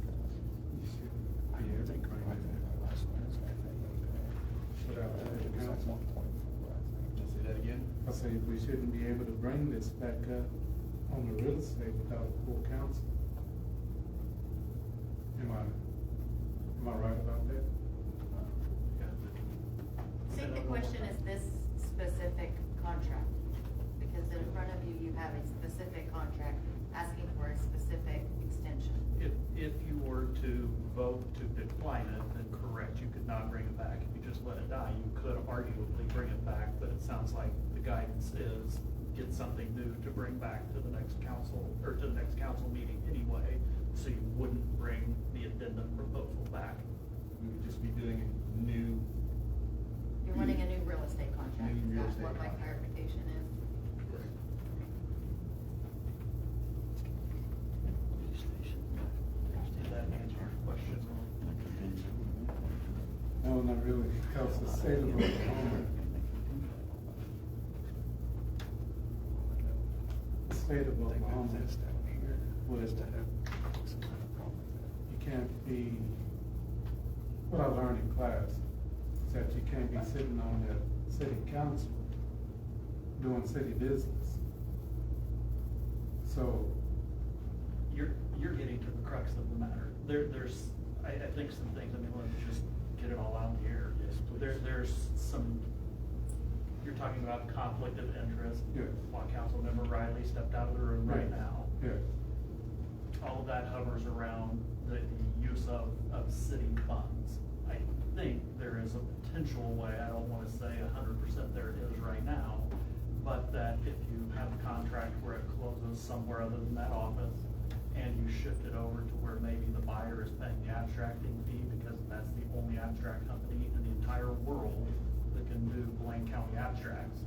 I think right there, last Wednesday, I think, Put out that it was like council. 1.4, I think. Say that again? I say we shouldn't be able to bring this back up on the real estate without full council. Am I right about that? I think the question is this specific contract, because in front of you, you have a specific contract asking for a specific extension. If you were to vote to decline it, then correct, you could not bring it back. If you just let it die, you could arguably bring it back, but it sounds like the guidance is get something new to bring back to the next council, or to the next council meeting anyway, so you wouldn't bring the addendum proposal back. We would just be doing a new You You're running a new real estate contract, New is real that estate what my contract. clarification is? Did that answer your question? No, not really, because the state of Oklahoma, the state of Oklahoma was you can't be, what I learned in class is that you can't be sitting on the city council doing city business. So, You're getting to the crux of the matter. There's, I think some things, I mean, let's just get it all out in the air. There's some, you're talking about conflict of interest. Yes. While Councilmember Riley stepped out of the room right Yes. now. yes, All of that hovers around the use of city funds. I think there is a potential way, I don't wanna say 100% there it is right now, but that if you have a contract where it closes somewhere other than that office, and you shift it over to where maybe the buyer is paying the abstracting fee, because that's the only abstract company in the entire world that can do Blaine County abstracts,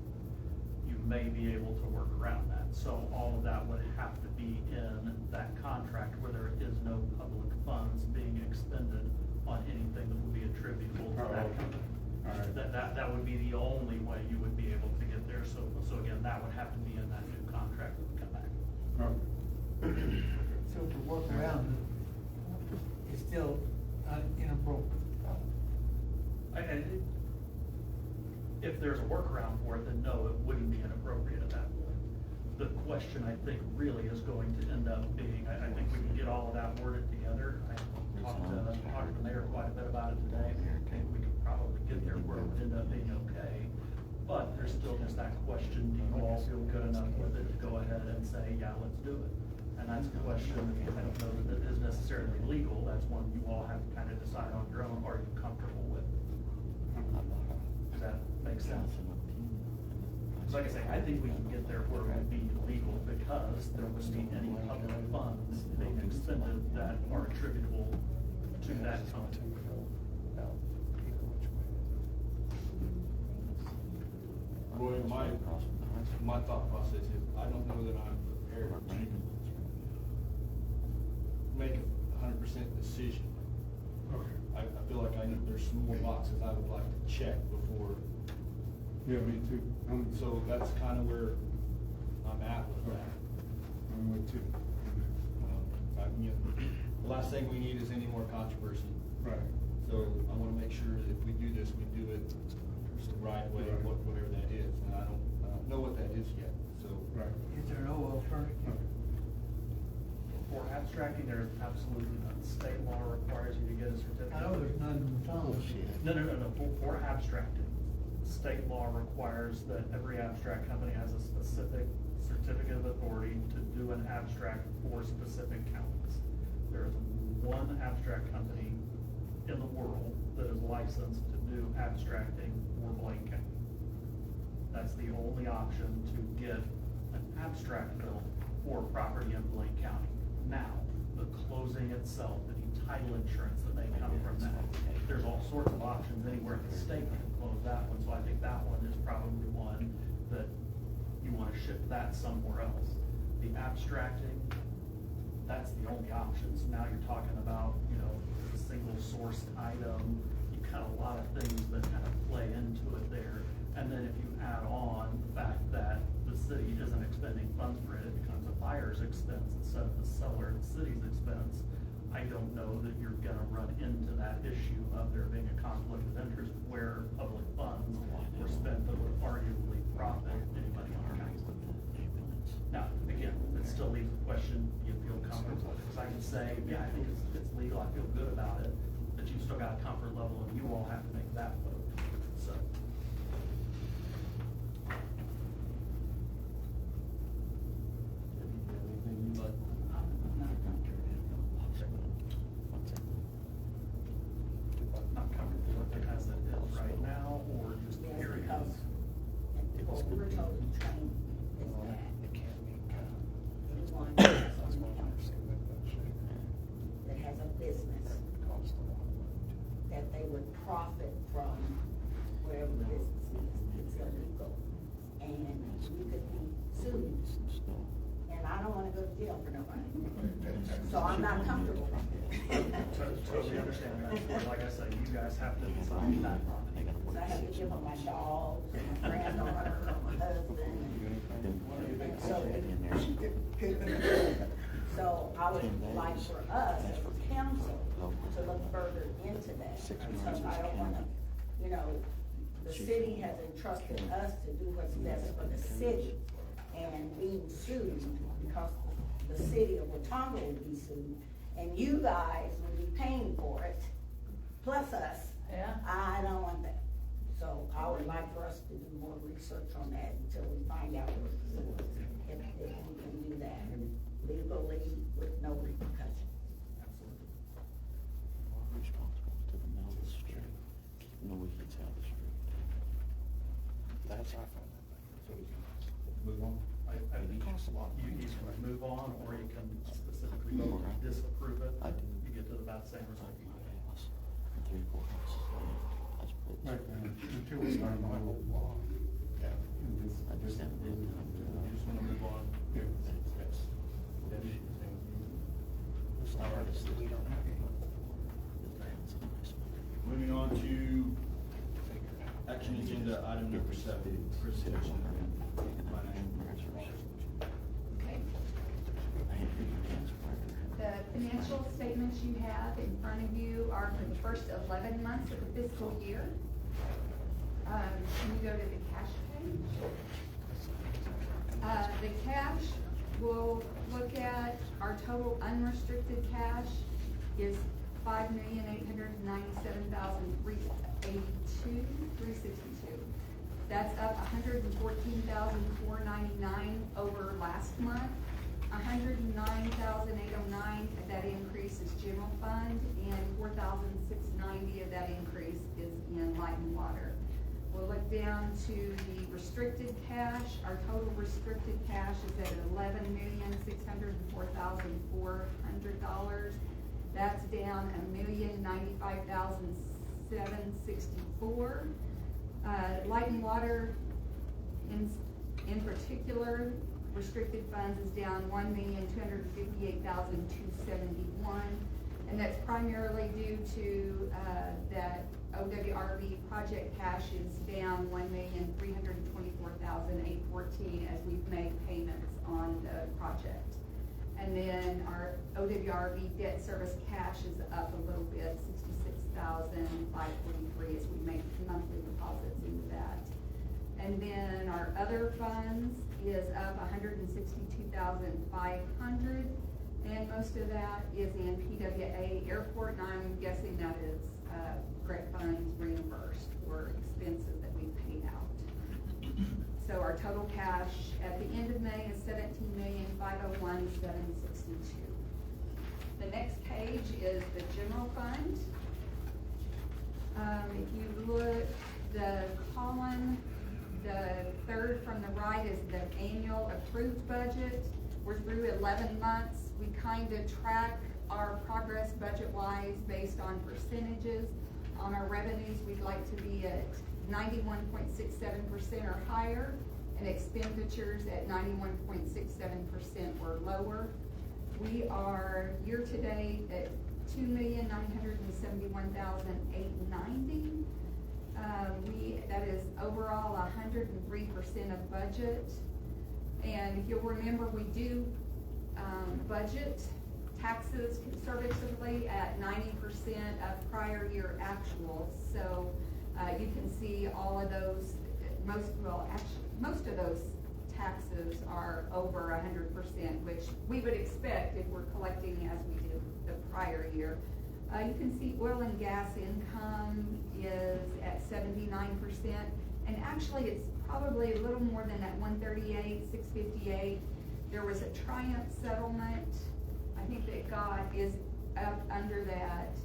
you may be able to work around that. So all of that would have to be in that contract where there is no public funds being expended on anything that would be attributable to that company. all right. That would be the only way you would be able to get there. So again, that would have to be in that new contract that would come back. Okay. So to work around it is still inappropriate. If there's a workaround for it, then no, it wouldn't be inappropriate at that point. The question, I think, really is going to end up being, I think we can get all of that worded together. I talked to the mayor quite a bit about it today. I think we could probably get there where it would end up being okay. But there's still just that question, do you all feel good enough with it to go ahead and say, yeah, let's do it? And that's a question, I don't know that is necessarily legal, that's one you all have to kind of decide on your own, are you comfortable with? Does that make sense? So like I say, I think we can get there where it would be legal because there wouldn't be any public funds being expended that are attributable to that fund. Roy, my thought process is, I don't know that I'm prepared to make a 100% decision. Okay. I feel like there's some more boxes I would like to check before, Yeah, me too. so that's kind of where I'm at with that. I'm with you. The last thing we need is any more controversy. Right. So I wanna make sure that if we do this, we do it the right way, Right. whatever that is, and I don't know what that is yet, so. Right. Is there no alternative? For abstracting, there is absolutely none. State law requires you to get a certificate. I know there's none in town. No. For abstracting, state law requires that every abstract company has a specific certificate of authority to do an abstract for specific counties. There is one abstract company in the world that is licensed to do abstracting for Blaine County. That's the only option to get an abstract built for property in Blaine County. Now, the closing itself, the title insurance that may come from that, there's all sorts of options anywhere in the state that can close that one, so I think that one is probably one that you wanna ship that somewhere else. The abstracting, that's the only option, so now you're talking about, a single source item, you've got a lot of things that kind of play into it there. And then if you add on the fact that the city isn't expending funds for it, it becomes a buyer's expense instead of the seller, the city's expense. I don't know that you're gonna run into that issue of there being a conflict of interest where public funds were spent that would arguably profit anybody on the council. Now, again, it still leaves the question, do you feel comfortable? Because I can say, yeah, I think it's legal, I feel good about it, but you still got a comfort level and you all have to make that vote, so. Not comfortable with it as it is right now, or just Yes, period? because what we're told in training is that anyone that has a business, that they would profit from wherever the wanna go to jail for nobody. So I'm not comfortable. Totally understand that. Like I said, you guys have to decide that. So I have to give them my dogs, my granddaughter, my husband. So I would like for us as a council to look further into that, because I don't wanna, you know, the city has entrusted us to do what's best for the city, and being sued because the city of Watonga would be sued, and you guys would be paying for it, plus us. Yeah. I don't want that. So I would like for us to do more research on that until we find out if we can do that legally with no repercussions. We're responsible to the middle of the street, keeping the weeds out of the street. That's our fault. Move on. I think you can move on, or you can specifically vote to disapprove it. You get to about the same result. 3 or 4 houses. Right now, until we start my whole law. Yeah. I just haven't had time to. You just wanna move on. Debbie, It's not artists that we don't have. moving on to action agenda item number 7, presentation of financial. Okay. The financial statements you have in front of you are for the first 11 months of the fiscal year. Can you go to the cash page? The cash, we'll look at our total unrestricted cash is $5,897,362. That's up $114,499 over last month. $109,809 of that increase is general fund, and $4,690 of that increase is in light and water. We'll look down to the restricted cash. Our total restricted cash is at $11,604,400. That's down $1,095,764. Light and water, in particular, restricted funds is down $1,258,271, and that's primarily due to that OWRB project cash is down $1,324,814 as we've made payments on the project. And then our OWRB debt service cash is up a little bit, $66,543 as we make monthly deposits into that. And then our other funds is up $162,500, and most of that is in PWA airport, and I'm guessing that is grant funds reimbursed for expenses that we paid out. So our total cash at the end of May is $17,501,762. The next page is the general fund. If you look, the column, the third from the right is the annual approved budget. We're through 11 months. We kind of track our progress budget-wise based on percentages. On our revenues, we'd like to be at 91.67% or higher, and expenditures at 91.67% or lower. We are year-to-date at $2,971,890. That is overall 103% of budget. And if you'll remember, we do budget taxes conservatively at 90% of prior year actuals. So you can see all of those, most of those taxes are over 100%, which we would expect if we're collecting as we did the prior year. You can see oil and gas income is at 79%, and actually it's probably a little more than that 138,658. There was a Triumph settlement, I think that is up under that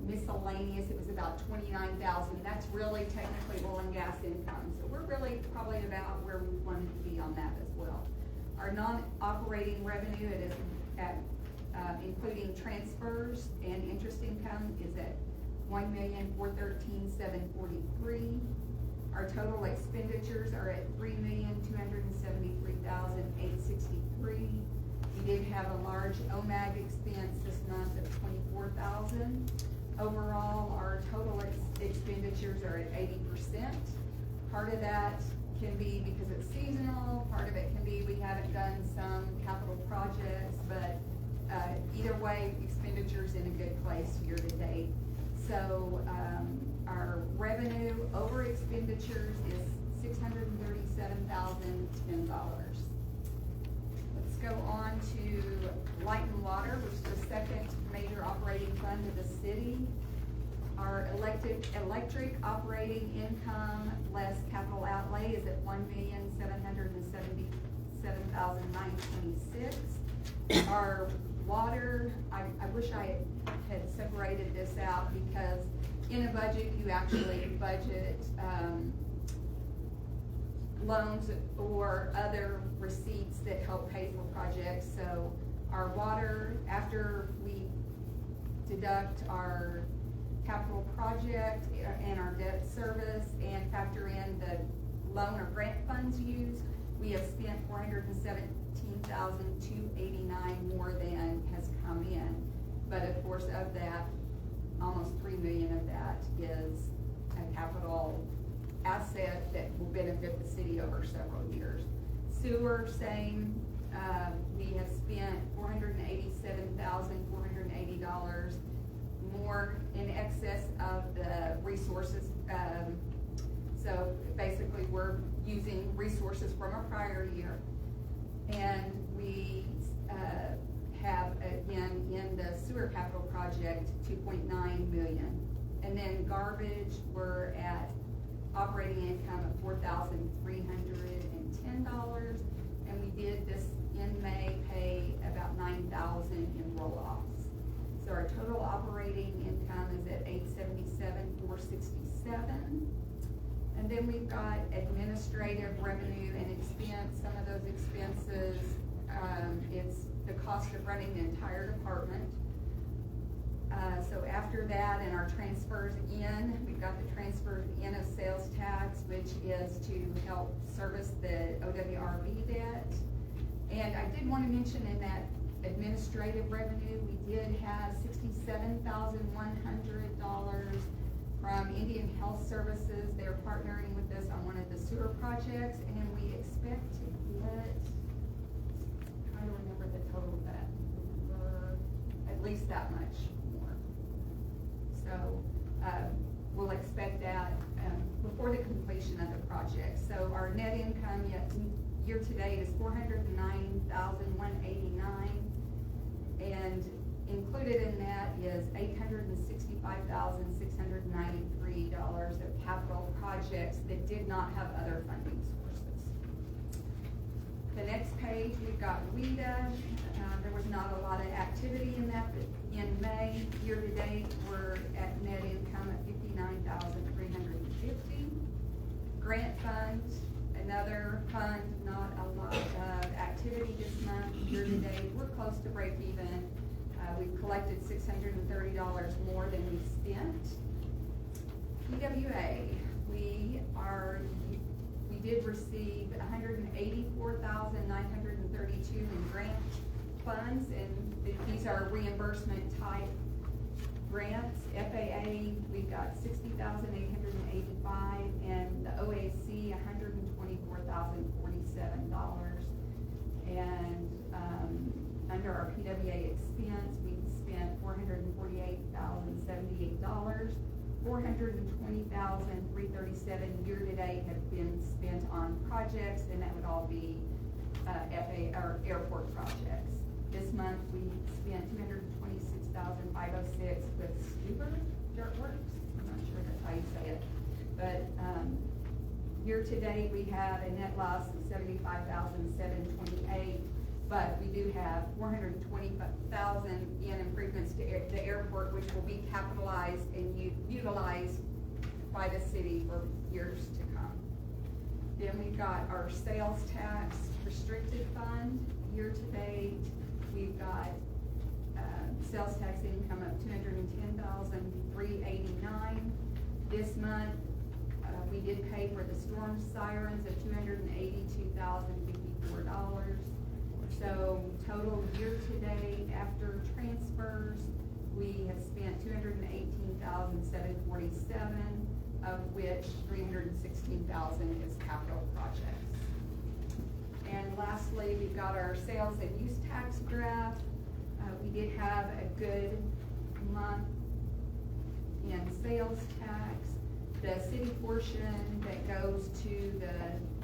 miscellaneous. It was about 29,000. That's really technically oil and gas income. So we're really probably about where we wanted to be on that as well. Our non-operating revenue, it is at including transfers and interest income, is at $1,413,743. Our total expenditures are at $3,273,863. You large OMAG expense this month of $24,000. Overall, our total expenditures are at 80%. Part of that can be because it's seasonal, part of it can be we haven't done some capital projects, but either way, expenditures in a good place year to date. So our revenue over expenditures is $637,010. Let's go on to light and water, which is the second major operating fund of the city. Our electric operating income less capital outlay is at $1,777,926. Our water, I wish I had separated this out because in a budget, you actually budget loans or other receipts that help pay for projects. So our water, after we deduct our capital project and our debt service and factor in the loan or grant funds used, we have spent $417,289 more than has come in. But of course, of that, almost $3 million of that is a capital asset that will benefit the city over several years. Sewer, same. We have spent $487,480 more in excess of the resources. So basically, we're using resources from a prior year. And we have, again, in the sewer capital project, $2.9 million. And then garbage, we're at operating income of $4,310. And we did this in May pay about $9,000 in roll-offs. So our total operating income is at $877,467. And then we've got administrative revenue and expense. Some of those expenses, it's the cost of running the entire department. So after that, and our transfers in, we've got the transfers in of sales tax, which is to help service the OWRB debt. And I did want to mention in that administrative revenue, we did have $67,100 from Indian Health Services. They're partnering with us on one of the sewer projects, and we expect to get, I'm trying to remember the total of that, at least that much more. So we'll expect that before the completion of the project. So our net income year to date is $409,189, and included in that is $865,693 of capital projects that did not have other funding sources. The next page, we've got WIDA. There was not a lot of activity in that, but in May, year to date, we're at net income at $59,350. Grant fund, another fund, not a lot of activity this month. Year to date, we're close to break even. We've collected $630 more than we spent. PWA, we did receive $184,932 in grant funds, and these are reimbursement type grants. FAA, we got $60,885, and the OAC, $124,047. And under our PWA expense, we spent $448,078. $420,337 year to date have been spent on projects, and that would all be FAA or airport projects. This month we spent $226,506 with Scuba Dirtworks. I'm not sure that's how you say it, but year to date we have a net loss of $75,728. But we do have $420,000 in improvements to the airport, which will be capitalized and utilized by the city for years to come. Then we've got our sales tax restricted fund. Year to date, we've got sales tax income of $210,389. This month, we did pay for the storm sirens of $282,054. So total year-to-date after transfers, we have spent $218,747, of which $316,000 is capital projects. And lastly, we've got our sales and use tax graph. We did have a good month in sales tax. The city portion that goes to the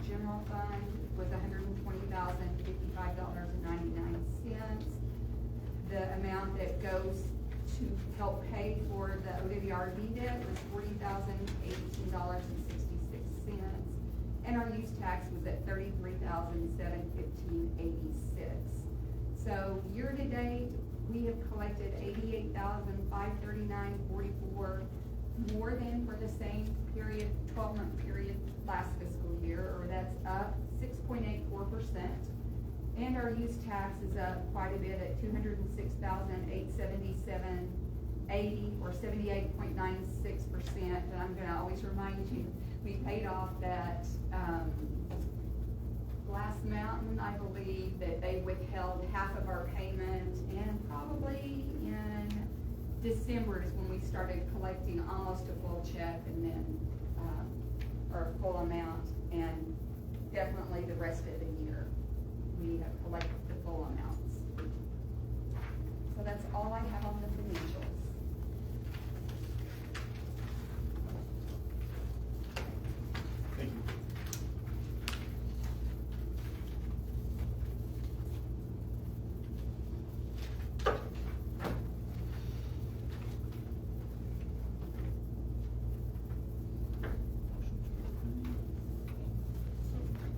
general fund was $120,055.99. The amount that goes to help pay for the OWRD debt was $40,018.66. And our use tax was at $33,715.86. So year-to-date, we have collected $88,539.44, more than for the same period, 12-month period last fiscal year, or that's up 6.84%. And our use tax is up quite a bit at $206,877.80, or 78.96%. And I'm gonna always remind you, we paid off that, Glass Mountain, I believe, that they withheld half of our payment, and probably in December is when we started collecting almost a full check, and then, or a full amount, and definitely the rest of the year, we have collected the full amounts. So that's all I have on the financials. Thank you.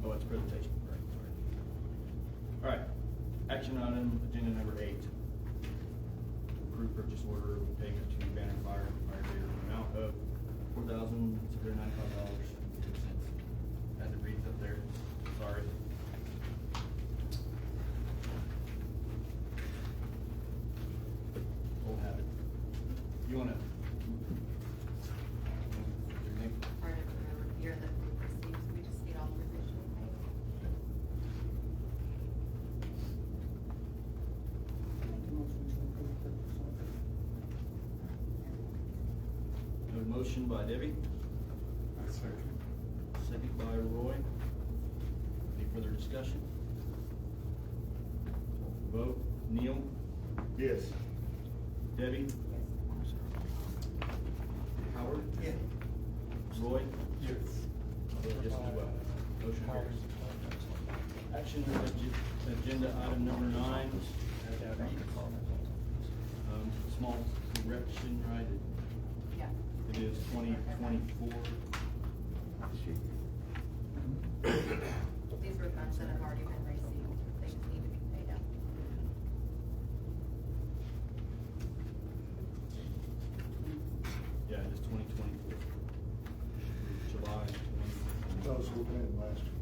Oh, it's presentation, right, sorry. All right, action item, agenda number 8. Approve purchase order of payment to Banner Fire Deer, amount of $4,695.50. Had to read up there, sorry. Old habit. You wanna? Part of the year that we received, we just need authorization to pay. A motion by Debbie, second by Roy. Any further discussion? Vote, Neil? Yes. Debbie? Howard? Yeah. Roy? Yes. I'll vote yes as well. Motion carries. Action agenda item number 9. Small correction, right? Yeah. It is 2024. These were funds that have already been received, they just need to be paid out. Yeah, it is 2024. July 20. Those who paid last year.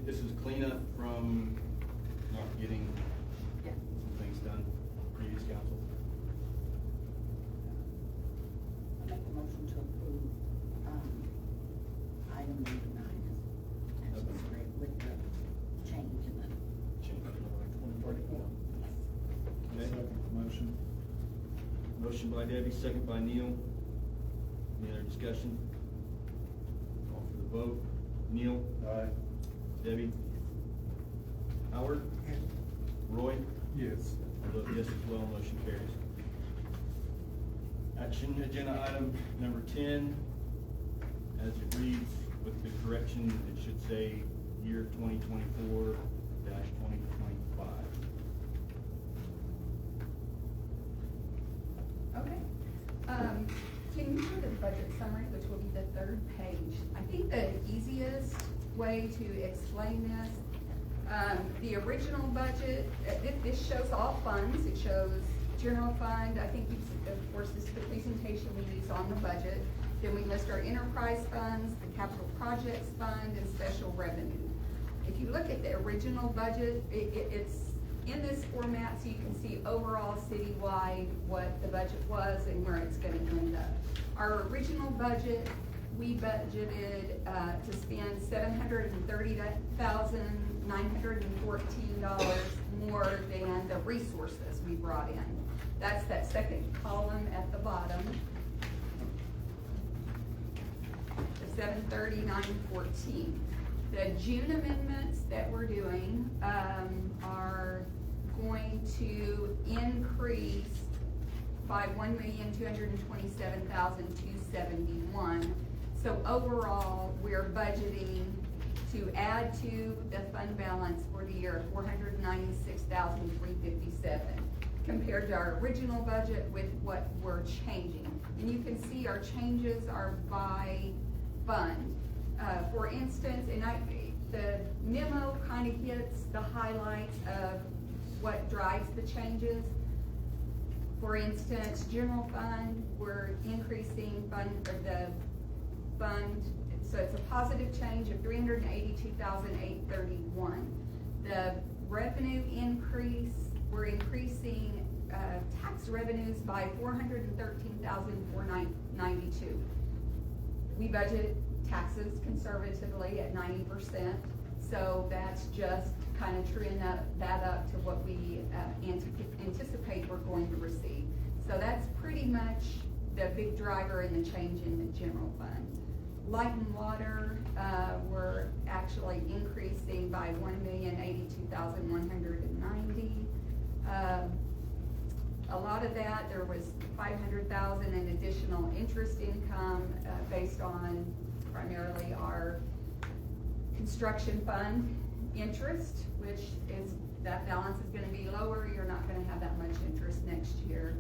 This is cleanup from not getting some things done, previous council. I make a motion to approve, item number 9 as illustrated with the change in the. Change in the 2024. Okay. Second motion. Motion by Debbie, second by Neil. Any other discussion? Call for the vote. Neil? Aye. Debbie? Howard? Roy? Yes. I vote yes as well, motion carries. Action agenda item number 10, as it reads with the correction, it should say year 2024-2025. Okay. Can you do the budget summary, which will be the 3rd page? I think the easiest way to explain this, the original budget, this shows all funds. It shows general fund. I think, of course, this is the presentation we use on the budget. Then we list our enterprise funds, the capital projects fund, and special revenue. If you look at the original budget, it's in this format, so you can see overall citywide what the budget was and where it's gonna end up. Our original budget we budgeted, to spend $730,914 more than the resources we brought in. That's that second column at the bottom. The 730,914. The June amendments that we're doing, are going to increase by $1,227,271. So overall, we're budgeting to add to the fund balance for the year $496,357 compared to our original budget with what we're changing. And you can see our changes are by fund. For instance, the memo kind of hits the highlights of what drives the changes. For instance, general fund, we're increasing the fund, so it's a positive change of $382,831. The revenue increase, we're increasing tax revenues by $413,492. We budget taxes conservatively at 90%, so that's just kind of truing that up to what we anticipate we're going to receive. So that's pretty much the big driver in the change in the general fund. Light and water, we're actually increasing by $1,082,190. A lot of that, there was $500,000 in additional interest income based on primarily our construction fund interest, which is, that balance is gonna be lower. You're not gonna have that much interest next year.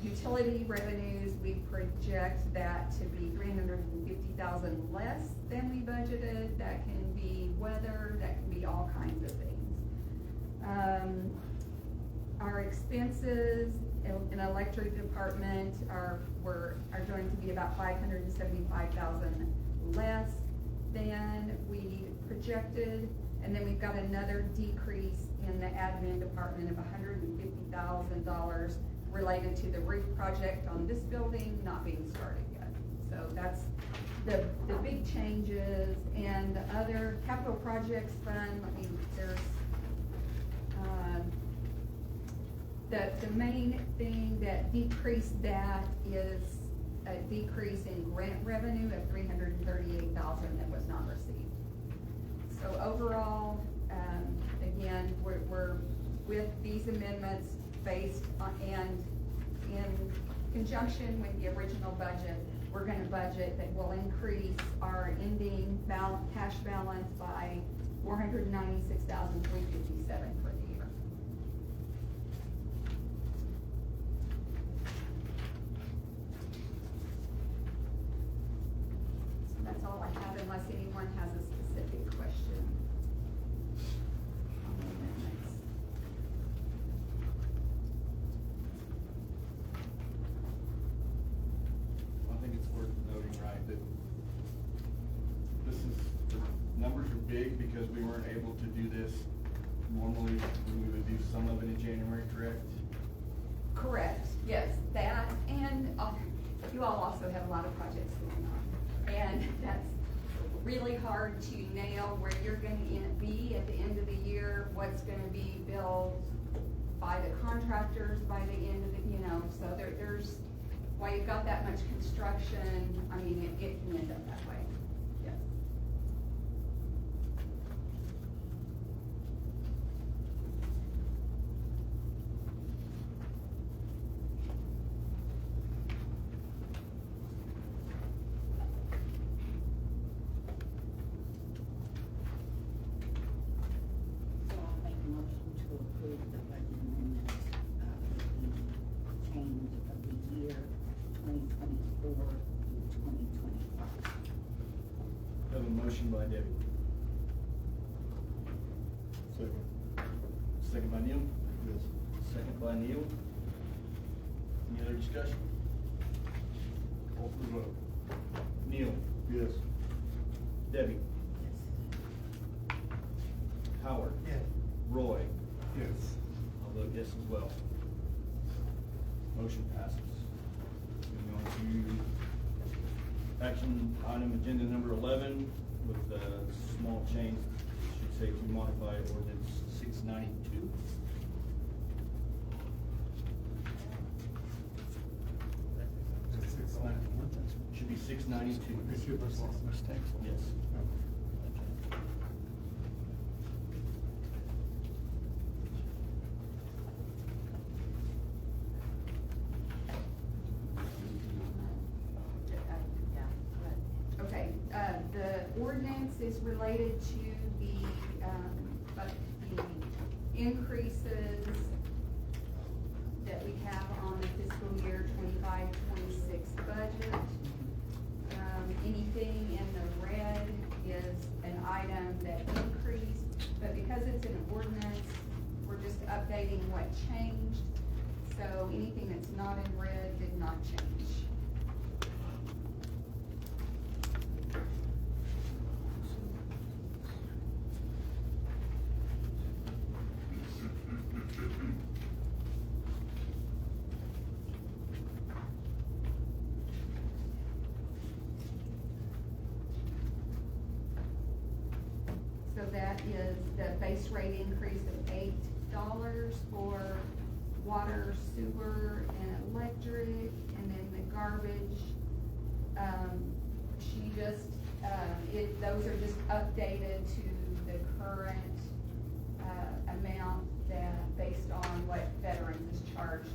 Utility revenues, we project that to be $350,000 less than we budgeted. That can be weather, that can be all kinds of things. Our expenses in electric department are going to be about $575,000 less than we projected. And then we've got another decrease in the admin department of $150,000 related to the roof project on this building not being started yet. So that's the big changes. And the other capital projects fund, the main thing that decreased that is a decrease in grant revenue of $338,000 that was not received. So overall, again, we're with these amendments based on, and in conjunction with the original budget, we're going to budget that will increase our ending cash balance by $496,357 for the year. So that's all I have, unless anyone has a specific question on the amendments. I think it's worth noting, right, that the numbers are big because we weren't able to do this normally. We would do some of it in January, correct? Correct, yes, that, and you all also have a lot of projects going on. And that's really hard to nail where you're gonna be at the end of the year, what's gonna be billed by the contractors by the end of the, so there's, while you've got that much construction, I mean, it can end up that way, yes. So I'll make a motion to approve the budget amendment, the change of the year 2024 to 2025. Have a motion by Debbie. Second. Second by Neil? Yes. Second by Neil. Any other discussion? Call for the vote. Neil? Yes. Debbie? Howard? Yes. Roy? Yes. I'll vote yes as well. Motion passes. Moving on to Action item agenda number 11 with a small change, should say to modify ordinance 692. Should be 692. Yes. Okay, the ordinance is related to the increases that we have on the fiscal year 25-26 budget. Anything in the red is an item that increased, but because it's an ordinance, we're just updating what changed. So anything that's not in red did not change. So that is the base rate increase of $8 for water, sewer, and electric, and then the garbage. Those are just updated to the current, amount that, based on what veterans is charged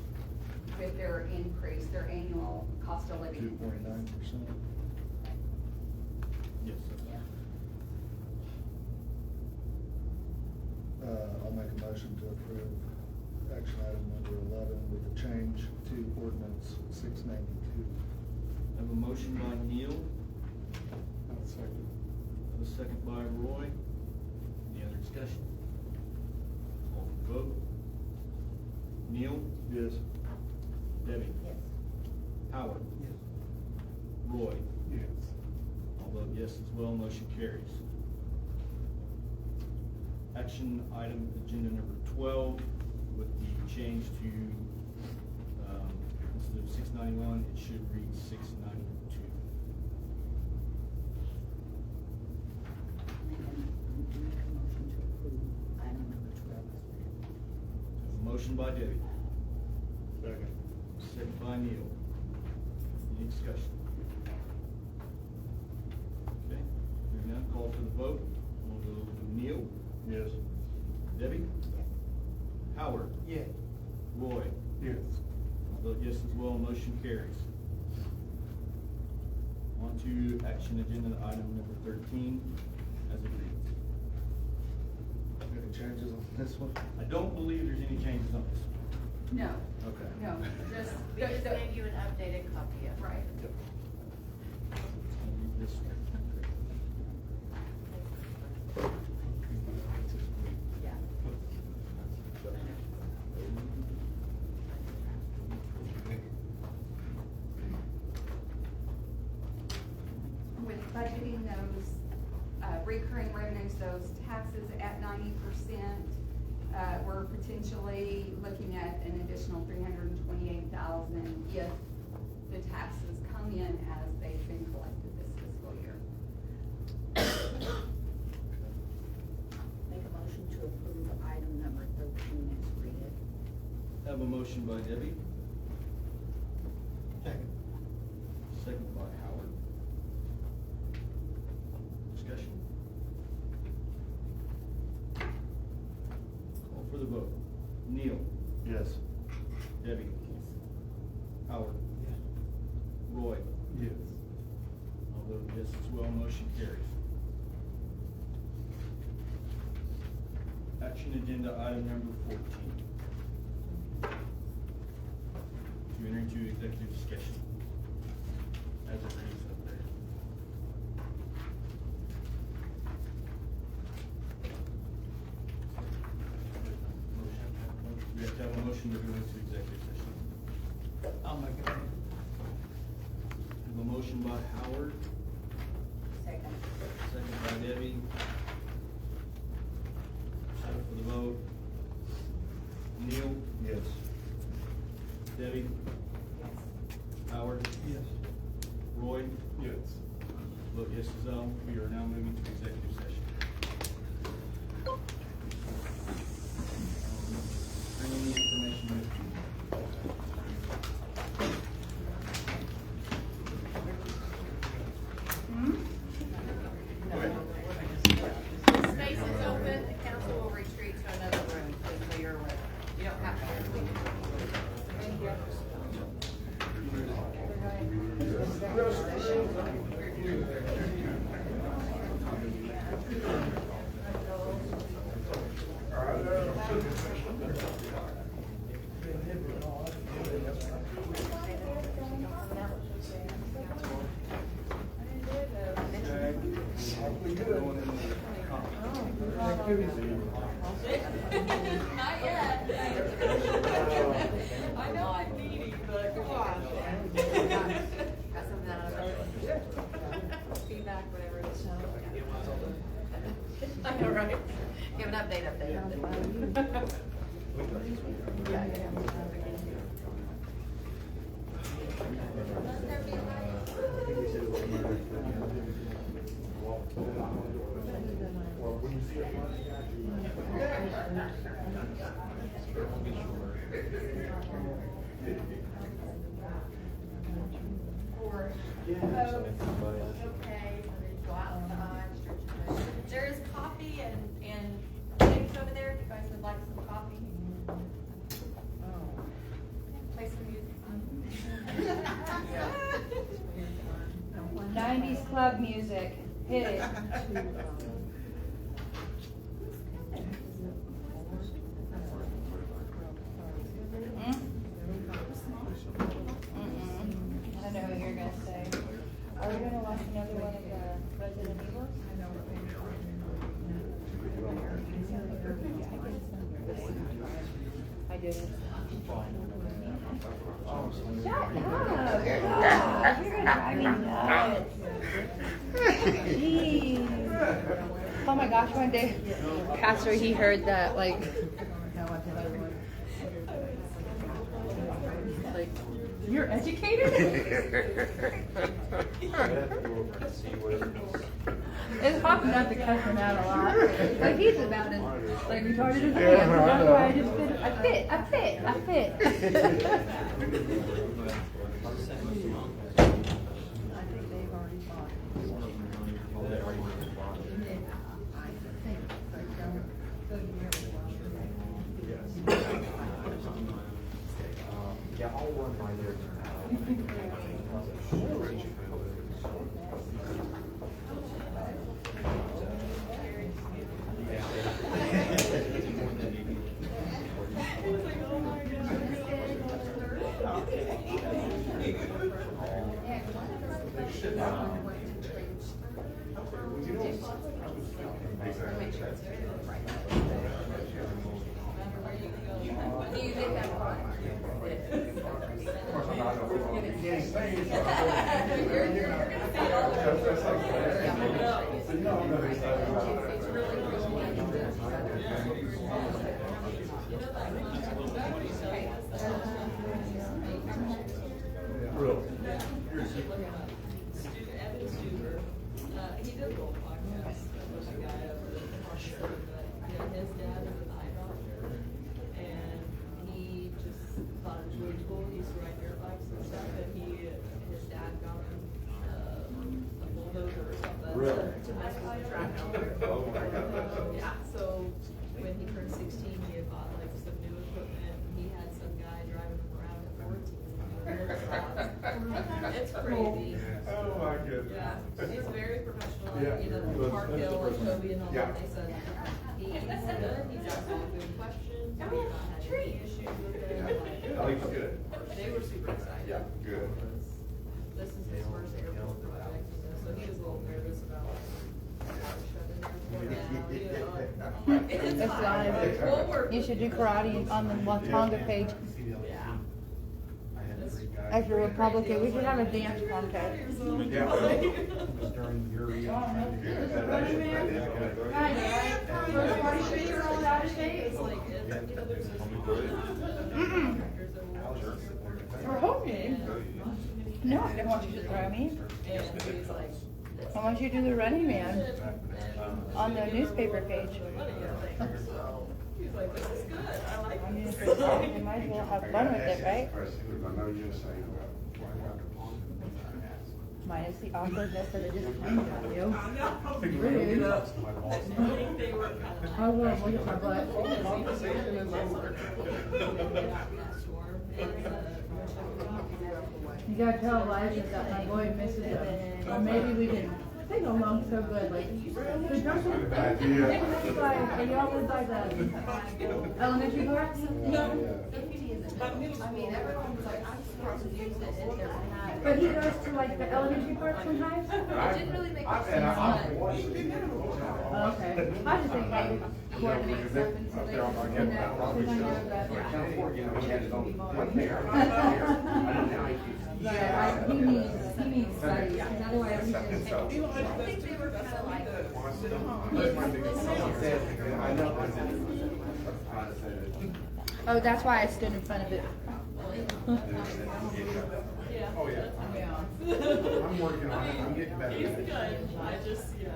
with their increase, their annual cost of living. 2.9%. Yes. I'll make a motion to approve action item number 11 with the change to ordinance 692. I have a motion by Neil. I'll second. I have a second by Roy. Any other discussion? Call for the vote. Neil? Yes. Debbie? Yes. Howard? Yes. Roy? Yes. I'll vote yes as well, motion carries. Action item agenda number 12 with the change to, instead of 691, it should read 692. Make a motion to approve item number 12 as read. A motion by Debbie, Second. second by Neil. Any discussion? Okay, hearing none, call for the vote. We'll go to Neil. Yes. Debbie? Yes. Howard? Yes. Roy? Yes. I'll vote yes as well, motion carries. On to action agenda item number 13, as agreed. Any changes on this one? I don't believe there's any changes on this. No, Okay. no, just. We just gave you an updated copy of it. Right. This one. Yeah. With budgeting those, recurring revenues, those taxes at 90%, we're potentially looking at an additional $328,000 if the taxes come in as they've been collected this fiscal year. Make a motion to approve item number 13 as read. Have a motion by Debbie, Second. second by Howard. Discussion? Call for the vote. Neil? Yes. Debbie? Howard? Yes. Roy? Yes. I'll vote yes as well, motion carries. Action agenda item number 14. To enter into executive discussion. As it reads up there. We have to have a motion to go into executive session. I'll make it. Have a motion by Howard, Second. second by Debbie. Second for the vote. Neil? Yes. Debbie? Yes. Howard? Yes. Roy? Yes. vote yes as well. We are now moving to executive session. Bring any information with you. The space is open, the council will retreat to another room, just so you're aware. You don't have to leave. Not yet. I know I'm needy, but come on. Got something out of it. Feedback, whatever it is. I know, right? Give an update. Yeah, okay, go outside. There is coffee and things over there if you guys would like some coffee. Play some music. 90s club music. Hit it. I know what you're gonna say. Are we gonna watch another one of the Resident Evil? I didn't. Shut up! You're gonna drive me nuts. Jeez. Oh my gosh, one day, Pastor, he heard that, like, you're educated? It's hard not to cuss him out a lot. Like, he's about as, like, retarded as I am. So that's why I just fit. I fit. Yeah, I'll run by there He did a little podcast with a guy over the his dad is an eye doctor, and he just thought it was really cool. He used to ride dirt bikes and stuff, and his dad got him a bulldozer or something to mess with the track out there. Oh my God. Yeah, so when he turned 16, he had bought like some new equipment, and he had some guy driving him around at 14. It's crazy. Oh my goodness. Yeah, he's very professional. Yeah. You know, Park Hill and Toby and all Yeah. that. They said he's good. He's asked all good questions. We've not had any issues with him. Like, Oh, he's good. They were super excited. Yeah, good. This is his first airport project, you know, so he was a little nervous about shutting everything down. It's It's fine. live. We'll work. You should do karate on the Watonga page. Yeah. As a Republican, we should have a dance contest. During your It's like, if, you know, there's this contractors that will For home game? No, I didn't want you to throw me. And he's like, Why don't you do the Running Man on the newspaper page? He's like, this is good, I like I mean, this. you might as well have fun with it, right? Minus the awkwardness of it just coming at you. Rude. I think they were kind of. I will, look at my butt. You gotta tell Elijah that my boy misses him. Or maybe we can, they go along so good, like, but don't you think it's like, and y'all live by the elementary park? No. I mean, everyone's like, I'm surprised to use it in their hat. But he goes to like the elementary park sometimes? It didn't really make sense, Oh, okay. I just think maybe coordinate something so they can, you know, because I know that. But he needs studies, because otherwise he's just. I think they were kind of like. Oh, that's why I stood in front of it. Oh, yeah. I'm working on it. I'm getting better. He's good, I just, yeah.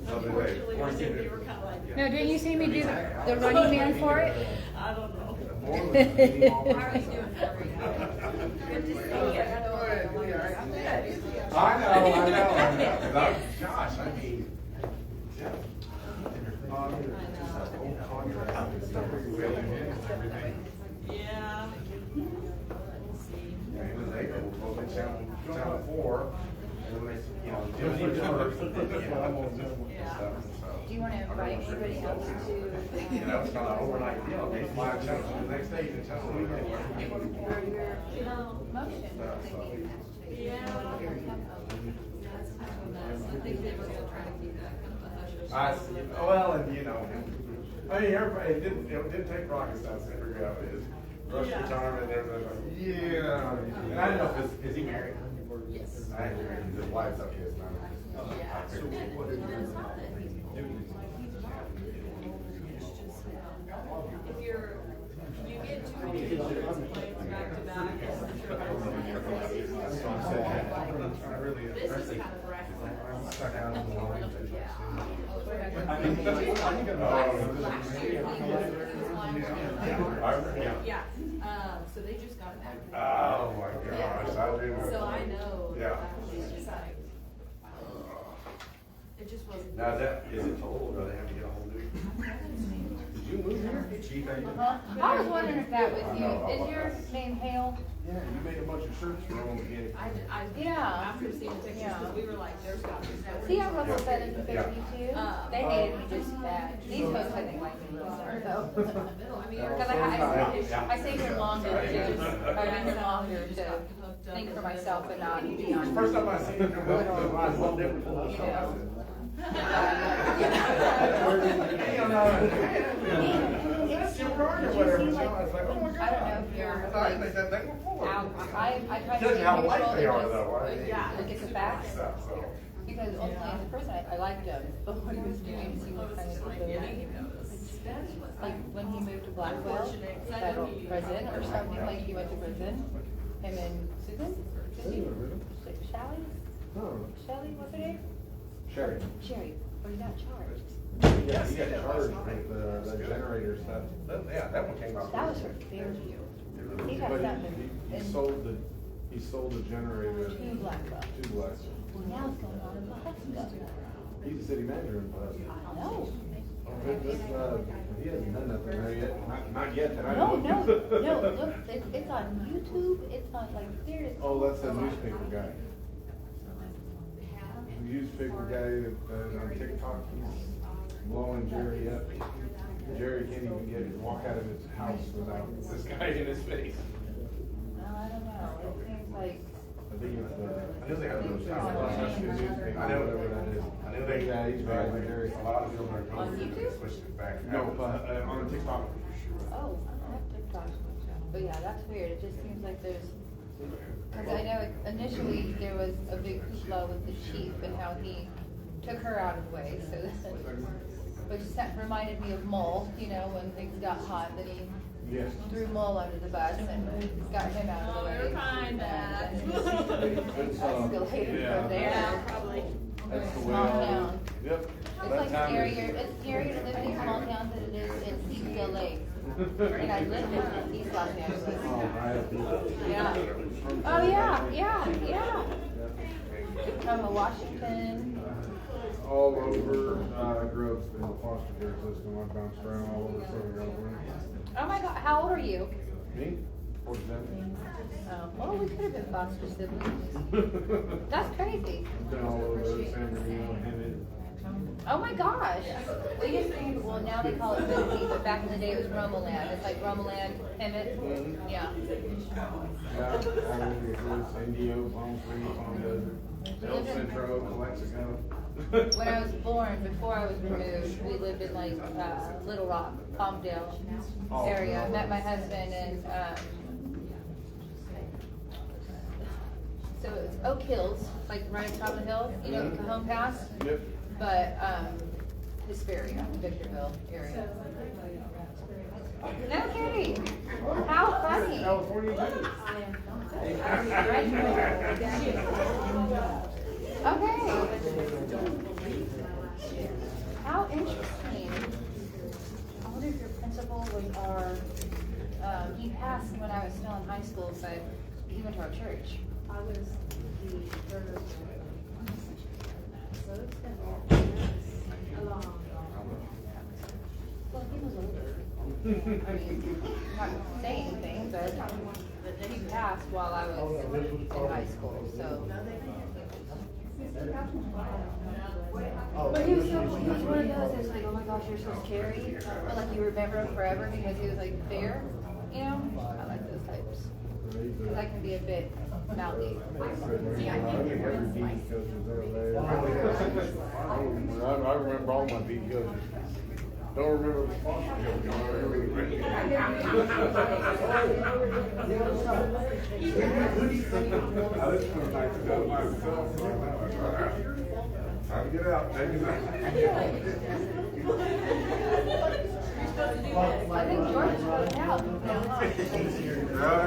So they Unfortunately, I think they were kind of like. No, didn't you see me do the Running Man for it? I don't know. How are you doing, Henry? Good to see you. I know. Gosh, I mean. Yeah. We'll see. Yeah, he was able to go to channel 4, and then they, you know, Jimmy first, Do you want to invite anybody else to? you know, it's kind of an overnight deal. They fly a channel to the next day, and channel the weekend. Motion. Yeah. I think they were gonna try to keep that kind of a hush I hush. see. Well, and you know, I mean, everybody, it didn't take rocket science to figure out his rush Yeah. retirement and everything. Like, yeah. And I don't know if is he married? Yes. I ain't married. His wife's up here. So Yeah. I figured- If you get too many insurance claims back to back, That's what I'm saying. I really. this is kind of reckless. I'm stuck out in the line. Yeah, so they just got it back. Oh my gosh, I do. So I know. Yeah. It's just like, it just wasn't. Now is it total, or do they have to get a whole new? Did you move here? Chief, how you? I was wondering if that was you. Is your name Hale? Yeah, you made a bunch of shirts for them again. Yeah. After seeing the pictures, because we were like, there's got to be. See, I wrote that in the 52. They hated me just that. These folks, I think, like me. So. Because I stay here longer to, I mean, longer to think for myself and not be on. First time I seen you come up, the line's a little different from the show. It's your card or whatever. I was like, oh my God. I don't know if you're like, They said they were full. I try to Tells be you how neutral light they are, and though, right? just, yeah, look at the facts. So. Because ultimately, as a person, I liked him, but what he was doing seemed kind of disability. Like, when he moved to Blackwell, federal prison or something, like he went to prison, him and Susan? Shelly? Shelly, what's her name? Sherry. Sherry, but he got charged. Yeah, he got charged with the generator stuff. Yeah, that one came out. That was for Fairview. He got But something. he sold the generator To Blackwell. to Blackwell. Well, now it's going on in Alaska. He's the city manager in Pleasant. No. He hasn't done nothing there yet, not yet that I No, know. look, it's on YouTube, it's on, like, seriously. Oh, that's the newspaper guy. The newspaper guy that, on TikTok, he's blowing Jerry up. Jerry can't even walk out of his house without this guy in his face. Well, I don't know, it seems like. I think it's I knew they had those. that's the newspaper, I know. whatever that is. I knew they. Yeah, he's bad with Jerry. A lot of them are On going YouTube? to switch it back. No, on TikTok. Oh, I don't have TikTok. But yeah, that's weird, it just seems like there's, because I know initially there was a big hoopla with the chief and how he took her out of the way, so that, which reminded me of Mole, you know, when things got hot, then he Yes. threw Mole under the bus and got him out of the way. Oh, you're fine, Dad. And escalated Yeah. from there. Yeah, probably. That's the way Small I town. live. Yep. It's That like time is- it's scarier to live in a small town than it is in Seasville Lake. And I lived in East Los Angeles. Oh, I have people. Yeah. Oh, yeah. From Washington. All over, I grew up in the foster care system, I bounced around all over Southern California. Oh my God, how old are you? Me? 47. Oh, well, we could have been foster siblings. That's crazy. Been all over San Bernardino, Hemet. Oh my gosh. We used to, well, now they call it Tennessee, but back in the day it was Romoland. It's like Romoland, Hemet. Yeah. Yeah, all over the place, Indio, Palm Springs, Palm Desert, El Centro, Calexico. When I was born, before I was removed, we lived in like Little Rock, Palmdale area. I met my husband and so it's Oak Hills, like right on top of the hill, you know, the Cajon Pass. Yep. But Hesperia, Victorville area. No kidding. How funny. California Okay. How interesting. I wonder if your principal was he passed when I was still in high school, but he went to our church. I was the third. So it's been a long. Well, he was older. I mean, not saying anything, but he passed while I was in high school, so. But he was one of those that's like, oh my gosh, you're so scary, but like you remember him forever because he was like there, you know? I like those types. Cause I can be a bit mouthy. I remember all my beat coaches. Don't remember the foster coach, I remember the great. I just come back to go myself, so I'm like, time to get out, take it I think George is going out. out.